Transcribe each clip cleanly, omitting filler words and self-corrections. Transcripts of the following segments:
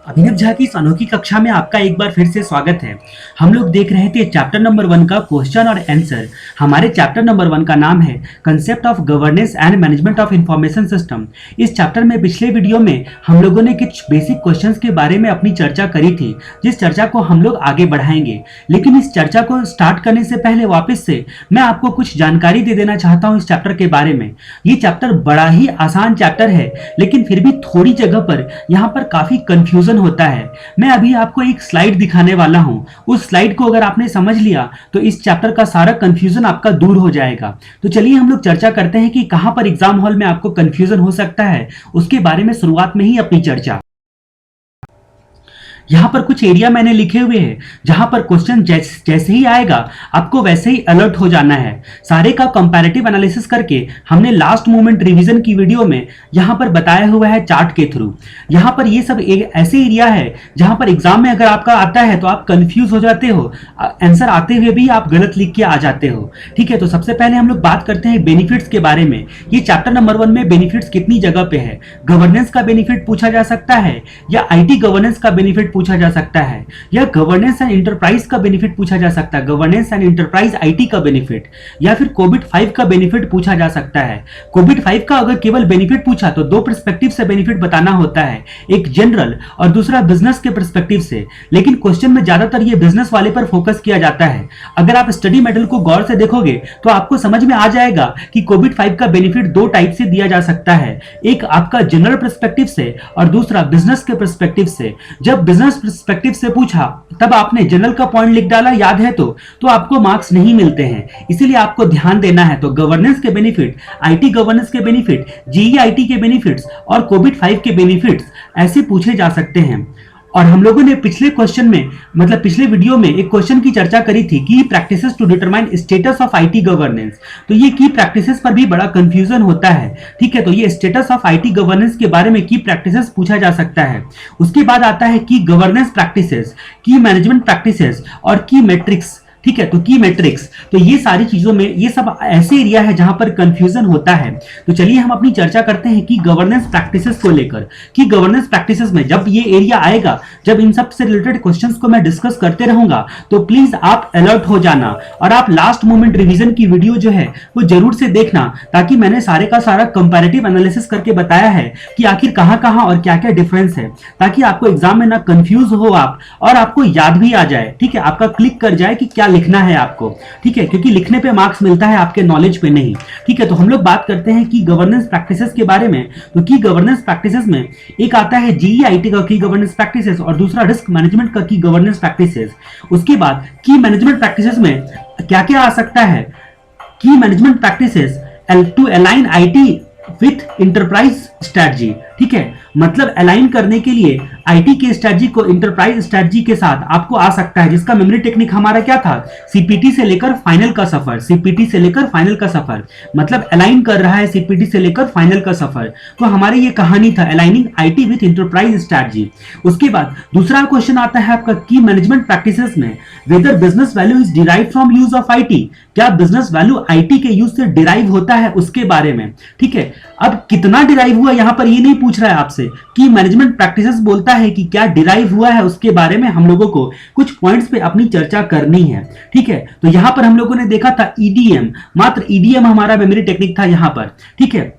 अभिनव झा की इस अनोखी कक्षा में आपका एक बार फिर से स्वागत है। हम लोग देख रहे थे चैप्टर नंबर 1 का क्वेश्चन और आंसर। हमारे चैप्टर नंबर 1 का नाम है concept of governance and management of information system. इस चैप्टर में पिछले वीडियो में हम लोगों ने कुछ बेसिक क्वेश्चंस के बारे में अपनी चर्चा करी थी, जिस चर्चा को हम लोग आगे बढ़ाएंगे। लेकिन इस चर्चा को स्टार्ट करने से पहले वापस से मैं आपको कुछ जानकारी दे देना चाहता हूँ इस चैप्टर के बारे में। ये चैप्टर बड़ा ही आसान चैप्टर है, लेकिन फिर भी थोड़ी जगह पर यहाँ पर काफी कंफ्यूजन होता है। मैं अभी आपको एक स्लाइड दिखाने वाला हूं। उस स्लाइड को अगर आपने समझ लिया तो इस चैप्टर का सारा कंफ्यूजन आपका दूर हो जाएगा। तो चलिए हम लोग चर्चा करते हैं कि कहां पर एग्जाम हॉल में आपको कंफ्यूजन हो सकता है, उसके बारे में शुरुआत में ही अपनी चर्चा। यहाँ पर कुछ एरिया मैंने लिखे हुए हैं जहां पर क्वेश्चन जैसे ही आएगा आपको वैसे ही अलर्ट हो जाना है। सारे का कंपैरेटिव एनालिसिस करके हमने लास्ट मोमेंट रिवीजन की वीडियो में यहाँ पर बताया हुआ है चार्ट के थ्रू। यहाँ पर ये सब एक ऐसे एरिया है जहां पर एग्जाम में अगर आपका आता है तो आप कंफ्यूज हो जाते हो, आंसर आते हुए भी आप गलत लिख के आ जाते हो। ठीक है, तो सबसे पहले हम लोग बात करते हैं बेनिफिट्स के बारे में। ये चैप्टर नंबर 1 में बेनिफिट्स कितनी जगह पे है। गवर्नेंस का बेनिफिट पूछा जा सकता है, या IT गवर्नेंस का बेनिफिट पूछा जा सकता है, या गवर्नेंस एंड इंटरप्राइज का बेनिफिट पूछा जा सकता है, गवर्नेंस एंड इंटरप्राइज IT का बेनिफिट, या फिर कोविड-5 का बेनिफिट पूछा जा सकता है। कोविड-5 का अगर केवल बेनिफिट पूछा तो दो पर्सपेक्टिव से बेनिफिट बताना होता है, एक जनरल और दूसरा बिजनेस के पर्सपेक्टिव से। लेकिन क्वेश्चन में ज्यादातर ये बिजनेस वाले पर फोकस किया जाता है। अगर आप स्टडी मेटल को गौर से देखोगे तो आपको समझ में आ जाएगा कि कोविड-5 का बेनिफिट दो टाइप से दिया जा सकता है, एक आपका जनरल पर्सपेक्टिव से और दूसरा बिजनेस के पर्सपेक्टिव से। जब बिजनेस पर्सपेक्टिव से पूछा तब आपने जनरल का पॉइंट लिख डाला, याद है तो आपको मार्क्स नहीं मिलते हैं। इसीलिए आपको ध्यान देना है। तो गवर्नेंस के बेनिफिट, IT गवर्नेंस के बेनिफिट, GE IT के बेनिफिट्स और कोविड-5 के बेनिफिट्स ऐसे पूछे जा सकते हैं। और हम लोगों ने पिछले क्वेश्चन में मतलब पिछले वीडियो में एक क्वेश्चन की चर्चा करी थी की practices to determine status of IT governance. तो ये की प्रैक्टिसेस पर भी बड़ा कंफ्यूजन होता है। ठीक है, तो ये स्टेटस ऑफ IT गवर्नेंस के बारे में की प्रैक्टिसेस पूछा जा सकता है। उसके बाद आता है की गवर्नेंस प्रैक्टिसेस, की मैनेजमेंट प्रैक्टिसेस और की मैट्रिक्स। ठीक है, तो की मैट्रिक्स। तो ये सारी चीजों में ये सब ऐसे एरिया है जहां पर कंफ्यूजन होता है। तो चलिए हम अपनी चर्चा करते हैं कि गवर्नेंस प्रैक्टिसेस को लेकर। कि गवर्नेंस प्रैक्टिसेस में जब ये एरिया आएगा, जब इन सब से रिलेटेड क्वेश्चंस को मैं डिस्कस करते रहूंगा, तो प्लीज आप अलर्ट हो जाना और आप लास्ट मोमेंट रिवीजन की वीडियो जो है वो जरूर से देखना, ताकि मैंने सारे का सारा कंपैरेटिव एनालिसिस करके बताया है कि आखिर कहां और क्या क्या डिफरेंस है, ताकि आपको एग्जाम में ना कंफ्यूज हो आप और आपको याद भी आ जाए। ठीक है, आपका क्लिक कर जाए कि क्या लिखना है आपको। ठीक है, क्योंकि लिखने पे मार्क्स मिलता है, आपके नॉलेज पे नहीं। ठीक है, तो हम लोग बात करते हैं की गवर्नेंस प्रैक्टिसेस के बारे में। तो की गवर्नेंस प्रैक्टिसेस में एक आता है GE IT का की गवर्नेंस प्रैक्टिसेस और दूसरा रिस्क मैनेजमेंट का की गवर्नेंस प्रैक्टिसेस। उसके बाद की मैनेजमेंट प्रैक्टिसेस में क्या क्या आ सकता है। की management practices to align IT with enterprise strategy. ठीक है, मतलब अलाइन करने के लिए IT के स्ट्रेटजी को इंटरप्राइज स्ट्रेटजी के साथ आपको आ सकता है, जिसका मेमोरी टेक्निक हमारा क्या था, CPT से लेकर फाइनल का सफर। CPT से लेकर फाइनल का सफर मतलब अलाइन कर रहा है CPT से लेकर फाइनल का सफर। तो हमारी ये कहानी था aligning IT with enterprise strategy. उसके बाद दूसरा क्वेश्चन आता है आपका की मैनेजमेंट प्रैक्टिसेस में, whether business value is derive from use of IT। क्या बिजनेस वैल्यू IT के यूज से डिराइव होता है, उसके बारे में। ठीक है, अब कितना डिराइव हुआ यहां पर ये नहीं पूछ रहा है आपसे। की मैनेजमेंट प्रैक्टिसेस बोलता है कि क्या डिराइव हुआ है, उसके बारे में हम लोगों को कुछ पॉइंट्स पे अपनी चर्चा करनी है। ठीक है, तो यहां पर हम लोगों ने देखा था EDM, मात्र EDM हमारा मेमोरी टेक्निक था यहां पर। ठीक है,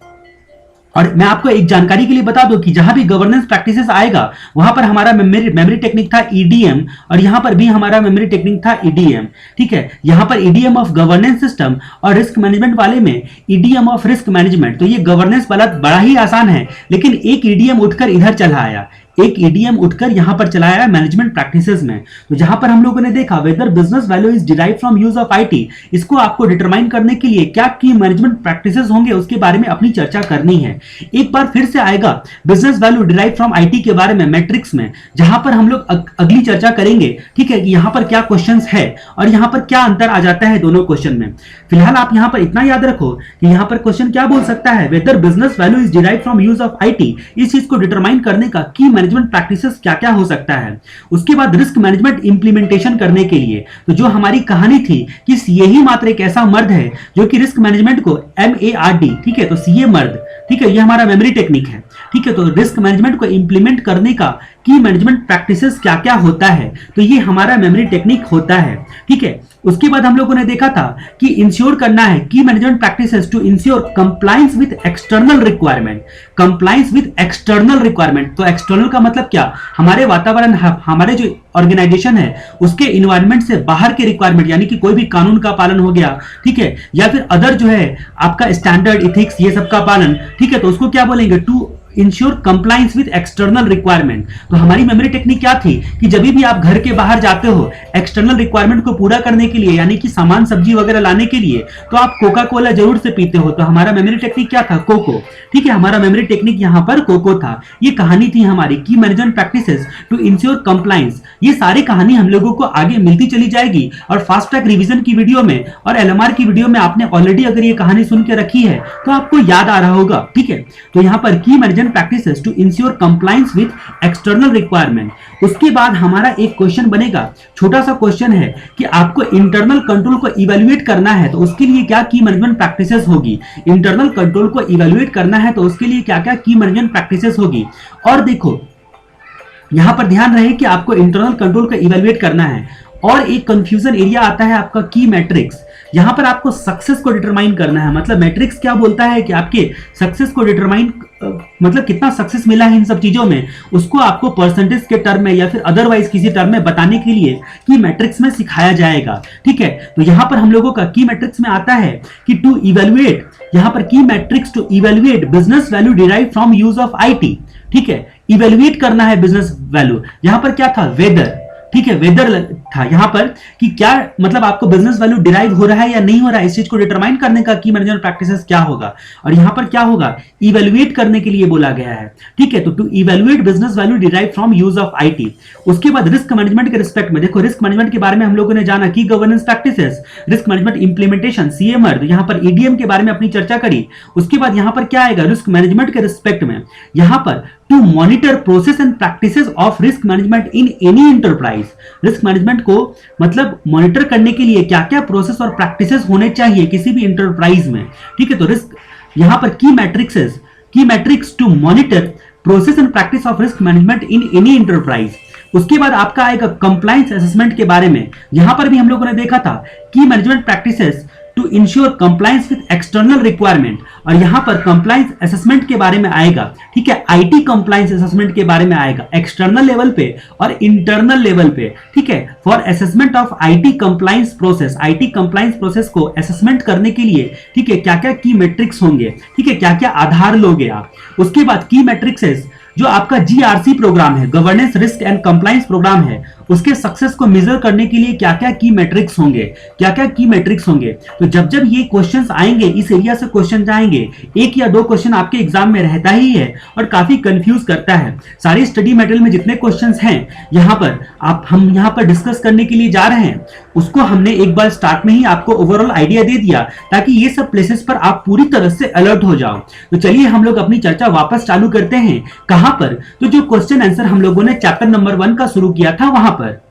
और मैं आपको एक जानकारी के लिए बता दूं कि जहां भी गवर्नेंस प्रैक्टिसेस आएगा वहां पर हमारा मेमोरी टेक्निक था EDM और यहां पर भी हमारा मेमोरी टेक्निक था EDM। ठीक है, यहां पर EDM ऑफ गवर्नेंस सिस्टम और रिस्क मैनेजमेंट वाले में EDM ऑफ रिस्क मैनेजमेंट। तो ये गवर्नेंस वाला बड़ा ही आसान है, लेकिन एक EDM उठकर इधर चला आया, एक EDM उठकर यहां पर चलाया है मैनेजमेंट प्रैक्टिसेस में। तो जहां पर हम लोगों ने देखा whether business value is derive from use of IT, इसको आपको डिटरमाइन करने के लिए क्या की मैनेजमेंट प्रैक्टिसेस होंगे उसके बारे में अपनी चर्चा करनी है। एक बार फिर से आएगा business value derive from IT के बारे में मैट्रिक्स में, जहां पर हम लोग अगली चर्चा करेंगे। ठीक है, कि यहां पर क्या क्वेश्चंस है और यहां पर क्या अंतर आ जाता है दोनों क्वेश्चन में। फिलहाल आप यहां पर इतना याद रखो कि यहां पर क्वेश्चन क्या बोल सकता है, whether business value is derive from use of IT। इस चीज को डिटरमाइन करने का की मैनेजमेंट प्रैक्टिसेस क्या क्या हो सकता है। उसके बाद रिस्क मैनेजमेंट इंप्लीमेंटेशन करने के लिए, तो जो हमारी कहानी थी कि CA ही मात्र एक ऐसा मर्द है जो कि रिस्क मैनेजमेंट को MARD, ठीक है, तो CA मर्द, ठीक है, ये हमारा मेमोरी टेक्निक है। ठीक है, तो रिस्क मैनेजमेंट को इंप्लीमेंट करने का की मैनेजमेंट प्रैक्टिसेस क्या क्या होता है, तो ये हमारा मेमोरी टेक्निक होता है। ठीक है, उसके बाद हम लोगों ने देखा था कि इंश्योर करना है की management practices to ensure compliance with external requirement. Compliance with external requirement, तो एक्सटर्नल का मतलब क्या, हमारे वातावरण, हमारे जो ऑर्गेनाइजेशन है उसके इन्वायरमेंट से बाहर के रिक्वायरमेंट, यानी कि कोई भी कानून का पालन हो गया, ठीक है, या फिर अदर जो है आपका स्टैंडर्ड इथिक्स ये सब का पालन, ठीक है, तो उसको क्या बोलेंगे, to ensure compliance with external requirement. तो हमारी मेमोरी टेक्निक क्या थी कि जब भी आप घर के बाहर जाते हो एक्सटर्नल रिक्वायरमेंट को पूरा करने के लिए, यानी कि सामान सब्जी वगैरह लाने के लिए, तो आप कोका कोला जरूर से पीते हो। तो हमारा मेमोरी टेक्निक क्या था, कोको। ठीक है, हमारा मेमोरी टेक्निक यहां पर कोको था। ये कहानी थी हमारी की management practices to ensure compliance. ये सारी कहानी हम लोगों को आगे मिलती चली जाएगी और फास्ट ट्रैक रिवीजन की वीडियो में और एलएमआर की वीडियो में आपने ऑलरेडी अगर ये कहानी सुन के रखी है तो आपको याद आ रहा होगा। ठीक है, तो यहां पर की management practices to ensure compliance with external requirement. उसके बाद हमारा एक क्वेश्चन बनेगा, छोटा सा क्वेश्चन है कि आपको इंटरनल कंट्रोल को इवैल्यूएट करना है तो उसके लिए क्या की मैनेजमेंट प्रैक्टिसेस होगी। इंटरनल कंट्रोल को इवैल्यूएट करना है तो उसके लिए क्या क्या की मैनेजमेंट प्रैक्टिसेस होगी। और देखो यहां पर ध्यान रहे कि आपको इंटरनल कंट्रोल को इवैल्यूएट करना है। और एक कंफ्यूजन एरिया आता है आपका की मैट्रिक्स। यहां पर आपको सक्सेस को डिटरमाइन करना है, मतलब मैट्रिक्स क्या बोलता है कि आपके सक्सेस को डिटरमाइन, मतलब कितना सक्सेस मिला है इन सब चीजों में, उसको आपको परसेंटेज के टर्म में या फिर अदरवाइज किसी टर्म में बताने के लिए की मैट्रिक्स में सिखाया जाएगा। ठीक है, तो यहां पर हम लोगों का की मैट्रिक्स में आता है कि टू इवैल्यूएट, यहां पर की metrics to evaluate business value derive from use of IT. ठीक है, इवैल्यूएट करना है बिजनेस वैल्यू। यहां पर क्या था, वेदर, ठीक है, वेदर था यहां पर कि क्या मतलब आपको बिजनेस वैल्यू डिराइव हो रहा है या नहीं हो रहा है, इस चीज को डिटरमाइन करने का की मैनेजमेंट प्रैक्टिसेस क्या होगा। और यहां पर क्या होगा, इवैल्यूएट करने के लिए बोला गया है। ठीक है, तो to evaluate business value derive from use of IT. उसके बाद रिस्क मैनेजमेंट के रिस्पेक्ट में देखो, रिस्क मैनेजमेंट के बारे में हम लोगों ने जाना की governance practices, risk management implementation, CMR, यहां पर ईडीएम के बारे में अपनी चर्चा करी। उसके बाद यहां पर क्या आएगा, रिस्क मैनेजमेंट के रिस्पेक्ट में यहां पर to monitor process and practices of risk management in any enterprise. Risk management को मतलब मॉनिटर करने के लिए क्या क्या प्रोसेस और प्रैक्टिसेस होने चाहिए किसी भी एंटरप्राइज में। ठीक है, तो रिस्क यहां पर की metrics to monitor process and practice of risk management in any enterprise. उसके बाद आपका आएगा कंप्लायंस असेसमेंट के बारे में। यहां पर भी हम लोगों ने देखा था की management practices to ensure compliance with external requirement, और यहां पर कंप्लायंस असेसमेंट के बारे में आएगा। ठीक है, आईटी कंप्लायंस असेसमेंट के बारे में आएगा, एक्सटर्नल लेवल पे और इंटरनल लेवल पे। ठीक है, for assessment of IT compliance process, IT compliance process को असेसमेंट करने के लिए, ठीक है, क्या क्या की मैट्रिक्स होंगे, ठीक है, क्या क्या आधार लोगे आप। उसके बाद की मैट्रिक्सेस जो आपका जीआरसी प्रोग्राम है, governance risk and compliance program है, उसके सक्सेस को मेजर करने के लिए क्या क्या की मैट्रिक्स होंगे, क्या क्या की मैट्रिक्स होंगे। तो जब जब ये क्वेश्चंस आएंगे, इस एरिया से क्वेश्चन आएंगे, एक या दो क्वेश्चन आपके एग्जाम में रहता ही है और काफी कंफ्यूज करता है। सारे स्टडी मटेरियल में जितने क्वेश्चंस हैं यहां पर हम यहां पर डिस्कस करने के लिए जा रहे हैं, उसको हमने एक बार स्टार्ट में ही आपको ओवरऑल आइडिया दे दिया ताकि ये सब प्लेसेस पर आप पूरी तरह से अलर्ट हो जाओ। तो चलिए हम लोग अपनी चर्चा वापस चालू करते हैं। कहां पर, तो जो क्वेश्चन आंसर हम लोगों ने चैप्टर नंबर 1 का शुरू किया था वहां पर।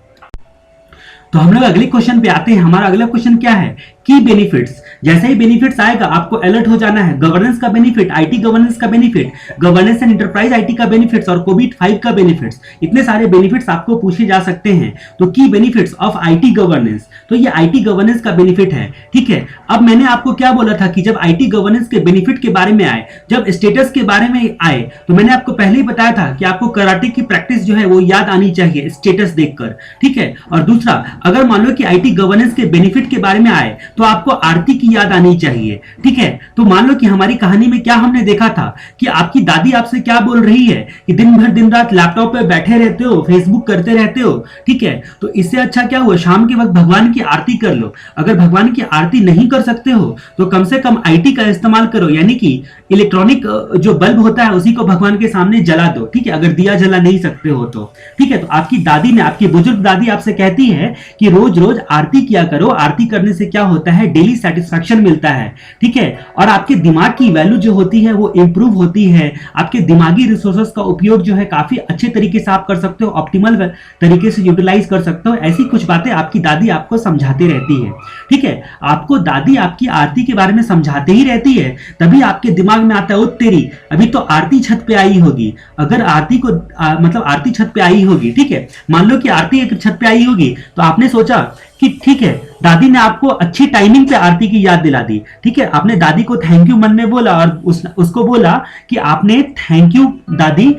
तो हम लोग अगले क्वेश्चन पे आते हैं। हमारा अगला क्वेश्चन क्या है, की बेनिफिट्स। जैसे ही बेनिफिट्स आएगा आपको अलर्ट हो जाना है। गवर्नेंस का बेनिफिट, आईटी गवर्नेंस का benefit, governance and enterprise IT का बेनिफिट्स और कोविड-5 का बेनिफिट्स, इतने सारे बेनिफिट्स आपको पूछे जा सकते हैं। तो की बेनिफिट्स ऑफ आईटी गवर्नेंस, तो ये आईटी गवर्नेंस का बेनिफिट है। ठीक है, अब मैंने आपको क्या बोला था कि जब आईटी गवर्नेंस के बेनिफिट के बारे में आए, जब स्टेटस के बारे में आए, तो मैंने आपको पहले ही बताया था कि आपको कराटे की प्रैक्टिस जो है वो याद आनी चाहिए स्टेटस देखकर। ठीक है, और दूसरा, अगर मान लो कि आईटी गवर्नेंस के बेनिफिट के बारे में आए तो आपको आरती की याद आनी चाहिए। ठीक है, तो मान लो कि हमारी कहानी में क्या हमने देखा था कि आपकी दादी आपसे क्या बोल रही है कि दिन भर दिन रात लैपटॉप पे बैठे रहते हो, फेसबुक करते रहते हो। ठीक है, तो इससे अच्छा क्या हुआ, शाम के वक्त भगवान की आरती कर लो। अगर भगवान की आरती नहीं कर सकते हो तो कम से कम आईटी का इस्तेमाल करो, यानी कि इलेक्ट्रॉनिक जो बल्ब होता है उसी को भगवान के सामने जला दो। ठीक है, अगर दिया जला नहीं सकते हो तो। ठीक है, तो आपकी दादी ने, आपकी बुजुर्ग दादी आपसे कहती है कि रोज रोज आरती किया करो। आरती करने से क्या होता होता है, डेली सेटिस्फैक्शन मिलता है, ठीक है, और आपके दिमाग की वैल्यू जो होती है वो इंप्रूव होती है, आपके दिमागी रिसोर्सेस का उपयोग जो है काफी अच्छे तरीके से आप कर सकते हो, ऑप्टिमल तरीके से यूटिलाइज कर सकते हो। ऐसी कुछ बातें आपकी दादी आपको समझाती रहती है, ठीक है। आपको दादी आपकी आरती के बारे में समझाते ही रहती है, तभी आपके दिमाग में आता है ओ तेरी, अभी तो आरती छत पे आई होगी। अगर आरती को मतलब आरती छत पे आई होगी, ठीक है, मान लो कि आरती एक छत पे आई होगी, तो आपने सोचा कि ठीक है, दादी ने आपको अच्छी टाइमिंग पे आरती की याद दिला दी, ठीक है, आपने दादी को थैंक यू मन में बोला और उसको बोला कि आपने थैंक यू दादी,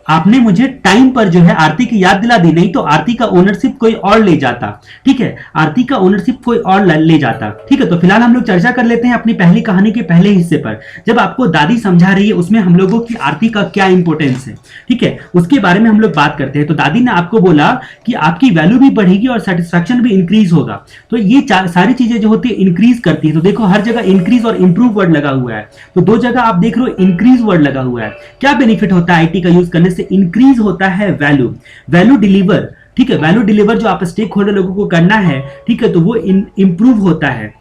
आपने मुझे टाइम पर जो है आरती की याद दिला दी, नहीं तो आरती का ओनरशिप कोई और ले जाता, ठीक है, आरती का ओनरशिप कोई और ले जाता, ठीक है। तो फिलहाल हम लोग चर्चा कर लेते हैं अपनी पहली कहानी के पहले हिस्से पर, जब आपको दादी समझा रही है उसमें हम लोगों की आरती का क्या इंपॉर्टेंस है, ठीक है, उसके बारे में हम लोग बात करते हैं। तो दादी ने आपको बोला कि आपकी वैल्यू भी बढ़ेगी और सेटिस्फैक्शन भी इंक्रीज होगा। तो ये सारी चीजें जो होती है इंक्रीज करती है। तो देखो हर जगह इंक्रीज और इंप्रूव वर्ड लगा हुआ है, तो दो जगह आप देख रहे हो इंक्रीज वर्ड लगा हुआ है। क्या बेनिफिट होता है आईटी का यूज करने से? इंक्रीज होता है वैल्यू डिलीवर, ठीक है, वैल्यू डिलीवर जो आप स्टेक होल्डर लोगों को करना है, ठीक है, तो वो इंप्रूव होता है,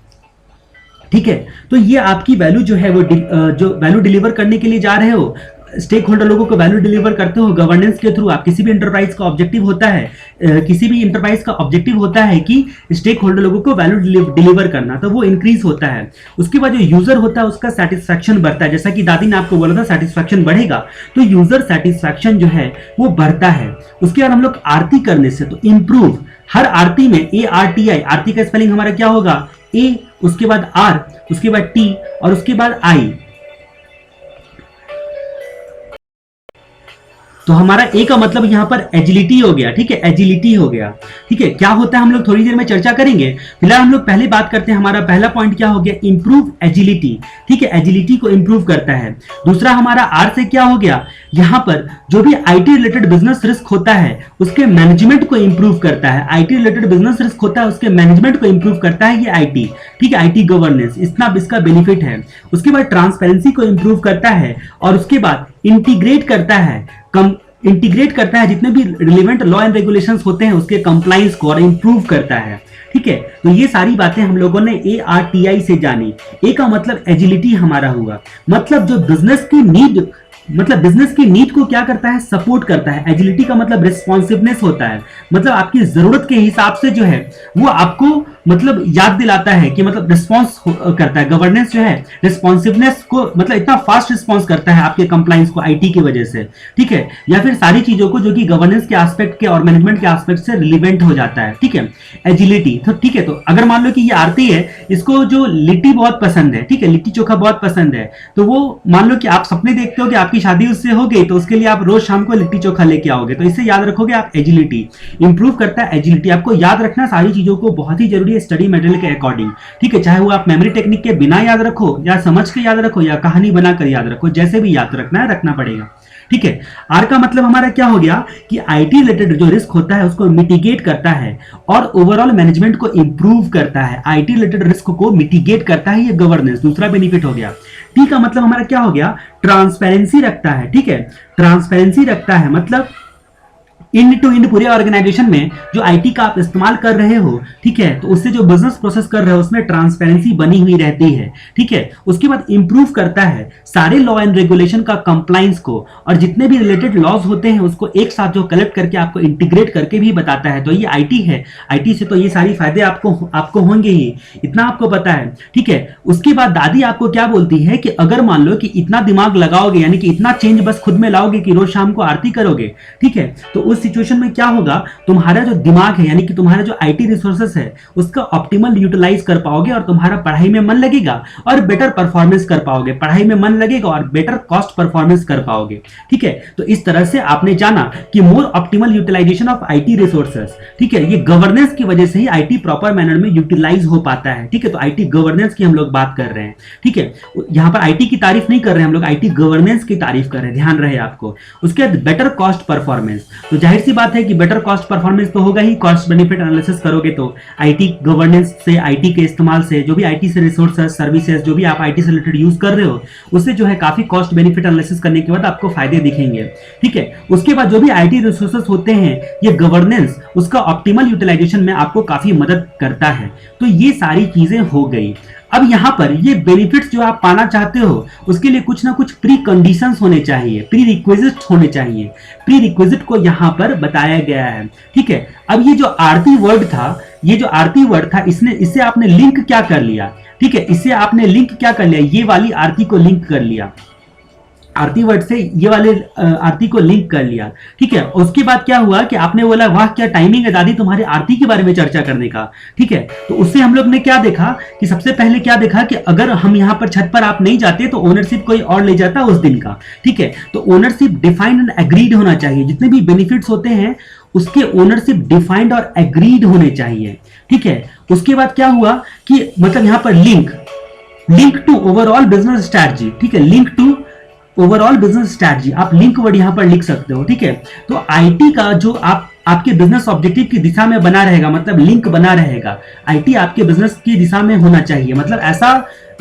ठीक है। तो ये आपकी वैल्यू जो है वो जो वैल्यू डिलीवर करने के लिए जा रहे हो, स्टेक होल्डर लोगों को वैल्यू डिलीवर करते हो गवर्नेंस के थ्रू। आप किसी भी इंटरप्राइज का ऑब्जेक्टिव होता है, किसी भी इंटरप्राइज का ऑब्जेक्टिव होता है कि स्टेक होल्डर लोगों को वैल्यू डिलीवर करना, तो वो इंक्रीज होता है। उसके बाद जो यूजर होता है उसका सेटिस्फैक्शन बढ़ता है, जैसा कि दादी ने आपको बोला था सेटिस्फैक्शन बढ़ेगा, तो यूजर सेटिस्फैक्शन जो है वो बढ़ता है। उसके बाद हम लोग आरती करने से, तो इंप्रूव, हर आरती में ARTI, आरती का स्पेलिंग हमारा क्या होगा? ए, उसके बाद R, उसके बाद T और उसके बाद I। तो हमारा ए का मतलब यहां पर एजिलिटी हो गया, ठीक है, एजिलिटी हो गया, ठीक है। क्या होता है हम लोग थोड़ी देर में चर्चा करेंगे। फिलहाल हम लोग पहले बात करते हैं, हमारा पहला पॉइंट क्या हो गया? इंप्रूव एजिलिटी, ठीक है, एजिलिटी को इंप्रूव करता है। दूसरा हमारा आर से क्या हो गया? यहां पर जो भी आईटी रिलेटेड बिजनेस रिस्क होता है उसके मैनेजमेंट को इंप्रूव करता है। आईटी रिलेटेड बिजनेस रिस्क होता है उसके मैनेजमेंट को इंप्रूव करता है ये आईटी, ठीक है, आईटी गवर्नेंस, इतना इसका बेनिफिट है। उसके बाद ट्रांसपेरेंसी को इंप्रूव करता है और उसके बाद इंटीग्रेट करता है, इंटीग्रेट करता है जितने भी रिलेवेंट लॉ एंड रेगुलेशंस होते हैं उसके कंप्लाइंस को और इंप्रूव करता है, ठीक है। तो ये सारी बातें हम लोगों ने ARTI से जानी। ए का मतलब एजिलिटी हमारा हुआ, मतलब जो बिजनेस की नीड, मतलब बिजनेस की नीड को क्या करता है? सपोर्ट करता है। एजिलिटी का मतलब रिस्पॉन्सिवनेस होता है, मतलब आपकी जरूरत के हिसाब से जो है वो आपको मतलब याद दिलाता है कि मतलब रिस्पॉन्स करता है। गवर्नेंस जो है रिस्पॉन्सिवनेस को मतलब इतना फास्ट रिस्पॉन्स करता है आपके कंप्लाइंस को आईटी की वजह से, ठीक है, या फिर सारी चीजों को जो कि गवर्नेंस के एस्पेक्ट के और मैनेजमेंट के एस्पेक्ट से रिलेवेंट हो जाता है, ठीक है, एजिलिटी। तो ठीक है, तो अगर मान लो कि ये आरती है, इसको जो लिट्टी बहुत पसंद है, ठीक है, लिट्टी चोखा बहुत पसंद है, तो वो मान लो कि आप सपने देखते हो कि आपकी शादी उससे हो गई, तो उसके लिए आप रोज शाम को लिट्टी चोखा लेके आओगे, तो इससे याद रखोगे आप एजिलिटी। इंप्रूव करता है एजिलिटी, आपको याद रखना सारी चीजों को बहुत ही जरूरी है स्टडी मटेरियल के अकॉर्डिंग, ठीक है, चाहे वो आप मेमोरी टेक्निक के बिना याद रखो या समझ के याद रखो या कहानी बनाकर याद रखो, जैसे भी याद रखना है रखना पड़ेगा, ठीक है। आर का मतलब हमारा क्या हो गया कि आईटी रिलेटेड जो रिस्क होता है उसको मिटिगेट करता है और ओवरऑल मैनेजमेंट को इंप्रूव करता है। आईटी रिलेटेड रिस्क को मिटिगेट करता है ये गवर्नेंस, दूसरा बेनिफिट हो गया। टी का मतलब हमारा क्या हो गया? ट्रांसपेरेंसी रखता है, ठीक है, ट्रांसपेरेंसी रखता है, मतलब इंड टू इंड पूरे ऑर्गेनाइजेशन में जो आईटी का आप इस्तेमाल कर रहे हो, ठीक है, तो उससे जो बिजनेस प्रोसेस कर रहे हो उसमें ट्रांसपेरेंसी बनी हुई रहती है, ठीक है। उसके बाद इंप्रूव करता है सारे लॉ एंड रेगुलेशन का कंप्लाइंस को और जितने भी रिलेटेड लॉज होते हैं उसको एक साथ जो कलेक्ट करके आपको इंटीग्रेट करके भी बताता है। तो ये आईटी है, आईटी से तो ये सारी फायदे आपको होंगे ही, इतना आपको पता है, ठीक है। उसके बाद दादी आपको क्या बोलती है कि अगर मान लो कि इतना दिमाग लगाओगे, यानी कि इतना चेंज बस खुद में लाओगे कि रोज शाम को आरती करोगे, ठीक है, तो उस सिचुएशन में क्या होगा? तुम्हारा जो दिमाग है, यानी कि तुम्हारा जो आईटी रिसोर्सेस है उसका ऑप्टिमल यूटिलाइज कर पाओगे और तुम्हारा पढ़ाई में मन लगेगा और बेटर परफॉर्मेंस कर पाओगे, पढ़ाई में मन लगेगा और बेटर कॉस्ट परफॉर्मेंस कर पाओगे, ठीक है। तो इस तरह से आपने जाना कि more optimal utilization of IT resources, ठीक है, ये गवर्नेंस की वजह से ही आईटी प्रॉपर मैनर में यूटिलाइज हो पाता है, ठीक है। तो आईटी गवर्नेंस की हम लोग बात कर रहे हैं, ठीक है, यहां पर आईटी की तारीफ नहीं कर रहे हैं हम लोग, आईटी गवर्नेंस की तारीफ कर रहे हैं, ध्यान रहे आपको। उसके बाद बेटर कॉस्ट परफॉर्मेंस, तो जाहिर सी बात है कि बेटर कॉस्ट परफॉर्मेंस तो होगा ही, कॉस्ट बेनिफिट एनालिसिस करोगे तो आईटी गवर्नेंस से, आईटी के इस्तेमाल से, जो भी आईटी से रिसोर्सेज सर्विसेज जो भी आप आईटी से रिलेटेड यूज कर रहे हो, उससे जो है काफी कॉस्ट बेनिफिट एनालिसिस करने के बाद आपको फायदे दिखेंगे। ठीक है, उसके बाद जो भी आईटी रिसोर्सेज होते हैं, ये गवर्नेंस उसका ऑप्टिमल यूटिलाइजेशन में आपको काफी मदद करता है। तो ये सारी चीजें हो गई। अब यहां पर ये बेनिफिट्स जो आप पाना चाहते हो, उसके लिए कुछ ना कुछ प्री कंडीशंस होने चाहिए, प्री रिक्विजिट होने चाहिए। प्री रिक्विजिट को यहां पर बताया गया है। ठीक है, अब ये जो आरती वर्ड था, ये जो आरती वर्ड था, इससे आपने लिंक क्या कर लिया? ठीक है, इससे आपने लिंक क्या कर लिया? ये वाली आरती को लिंक कर लिया, आरती वर्ड से ये वाले आरती को लिंक कर लिया। ठीक है, उसके बाद क्या हुआ कि आपने बोला वाह क्या टाइमिंग है दादी तुम्हारी आरती के बारे में चर्चा करने का। ठीक है, तो उससे हम लोग ने क्या देखा कि सबसे पहले क्या देखा कि अगर हम यहां पर छत पर आप नहीं जाते तो ओनरशिप कोई और ले जाता उस दिन का। ठीक है, तो ओनरशिप डिफाइंड एंड एग्रीड होना चाहिए। जितने भी बेनिफिट्स होते हैं उसके ओनरशिप डिफाइंड और एग्रीड होने चाहिए। ठीक है, उसके बाद क्या हुआ कि मतलब यहां पर link to overall business strategy. ठीक है, link to overall business strategy, आप लिंक वर्ड यहां पर लिख सकते हो। ठीक है, तो आईटी का जो आपके बिजनेस ऑब्जेक्टिव की दिशा में बना रहेगा, मतलब लिंक बना रहेगा, आईटी आपके बिजनेस की दिशा में होना चाहिए, मतलब ऐसा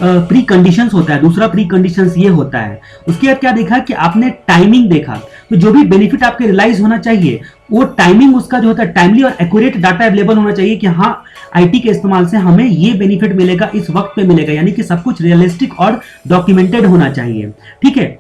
प्री कंडीशंस होता है। दूसरा प्री कंडीशंस ये होता है। उसके बाद क्या देखा कि आपने टाइमिंग देखा, तो जो भी बेनिफिट आपके रियलाइज होना चाहिए वो टाइमिंग उसका जो होता है टाइमली और एक्यूरेट डाटा अवेलेबल होना चाहिए कि हाँ आईटी के इस्तेमाल से हमें ये बेनिफिट मिलेगा, इस वक्त पे मिलेगा, यानी कि सब कुछ रियलिस्टिक और डॉक्यूमेंटेड होना चाहिए। ठीक है,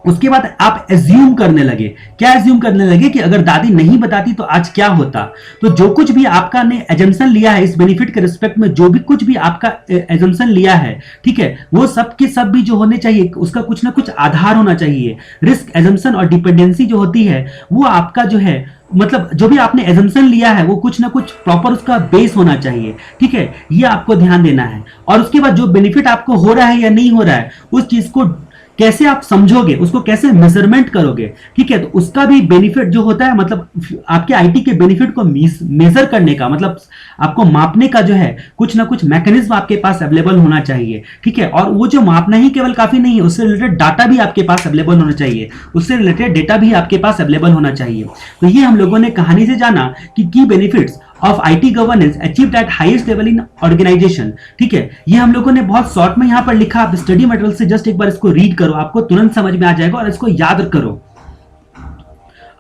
उसके बाद आप एज्यूम करने लगे। क्या एज्यूम करने लगे कि अगर दादी नहीं बताती तो आज क्या होता। तो जो कुछ भी आपका ने एजम्पशन लिया है इस बेनिफिट के रिस्पेक्ट में, जो भी कुछ भी आपका एजम्पशन लिया है, ठीक है, वो सब के सब भी जो होने चाहिए उसका कुछ ना कुछ आधार होना चाहिए। रिस्क, एजम्पशन और डिपेंडेंसी जो होती है वो आपका जो है, मतलब जो भी आपने एजम्पशन लिया है वो कुछ ना कुछ प्रॉपर उसका बेस होना चाहिए। ठीक है, ये आपको ध्यान देना है। और उसके बाद जो बेनिफिट आपको हो रहा है या नहीं हो रहा है, उस चीज को कैसे आप समझोगे, उसको कैसे मेजरमेंट करोगे। ठीक है, तो उसका भी बेनिफिट जो होता है, मतलब आपके आईटी के बेनिफिट को मेजर करने का, मतलब आपको मापने का जो है कुछ ना कुछ मैकेनिज्म आपके पास अवेलेबल होना चाहिए। ठीक है, और वो जो मापना ही केवल काफी नहीं है, उससे रिलेटेड डाटा भी आपके पास अवेलेबल होना चाहिए, उससे रिलेटेड डेटा भी आपके पास अवेलेबल होना चाहिए। तो ये हम लोगों ने कहानी से जाना कि की benefits of IT governance achieved at highest level in organisation. ठीक है, ये हम लोगों ने बहुत शॉर्ट में यहां पर लिखा। आप स्टडी मटेरियल से जस्ट एक बार इसको रीड करो, आपको तुरंत समझ में आ जाएगा और इसको याद करो।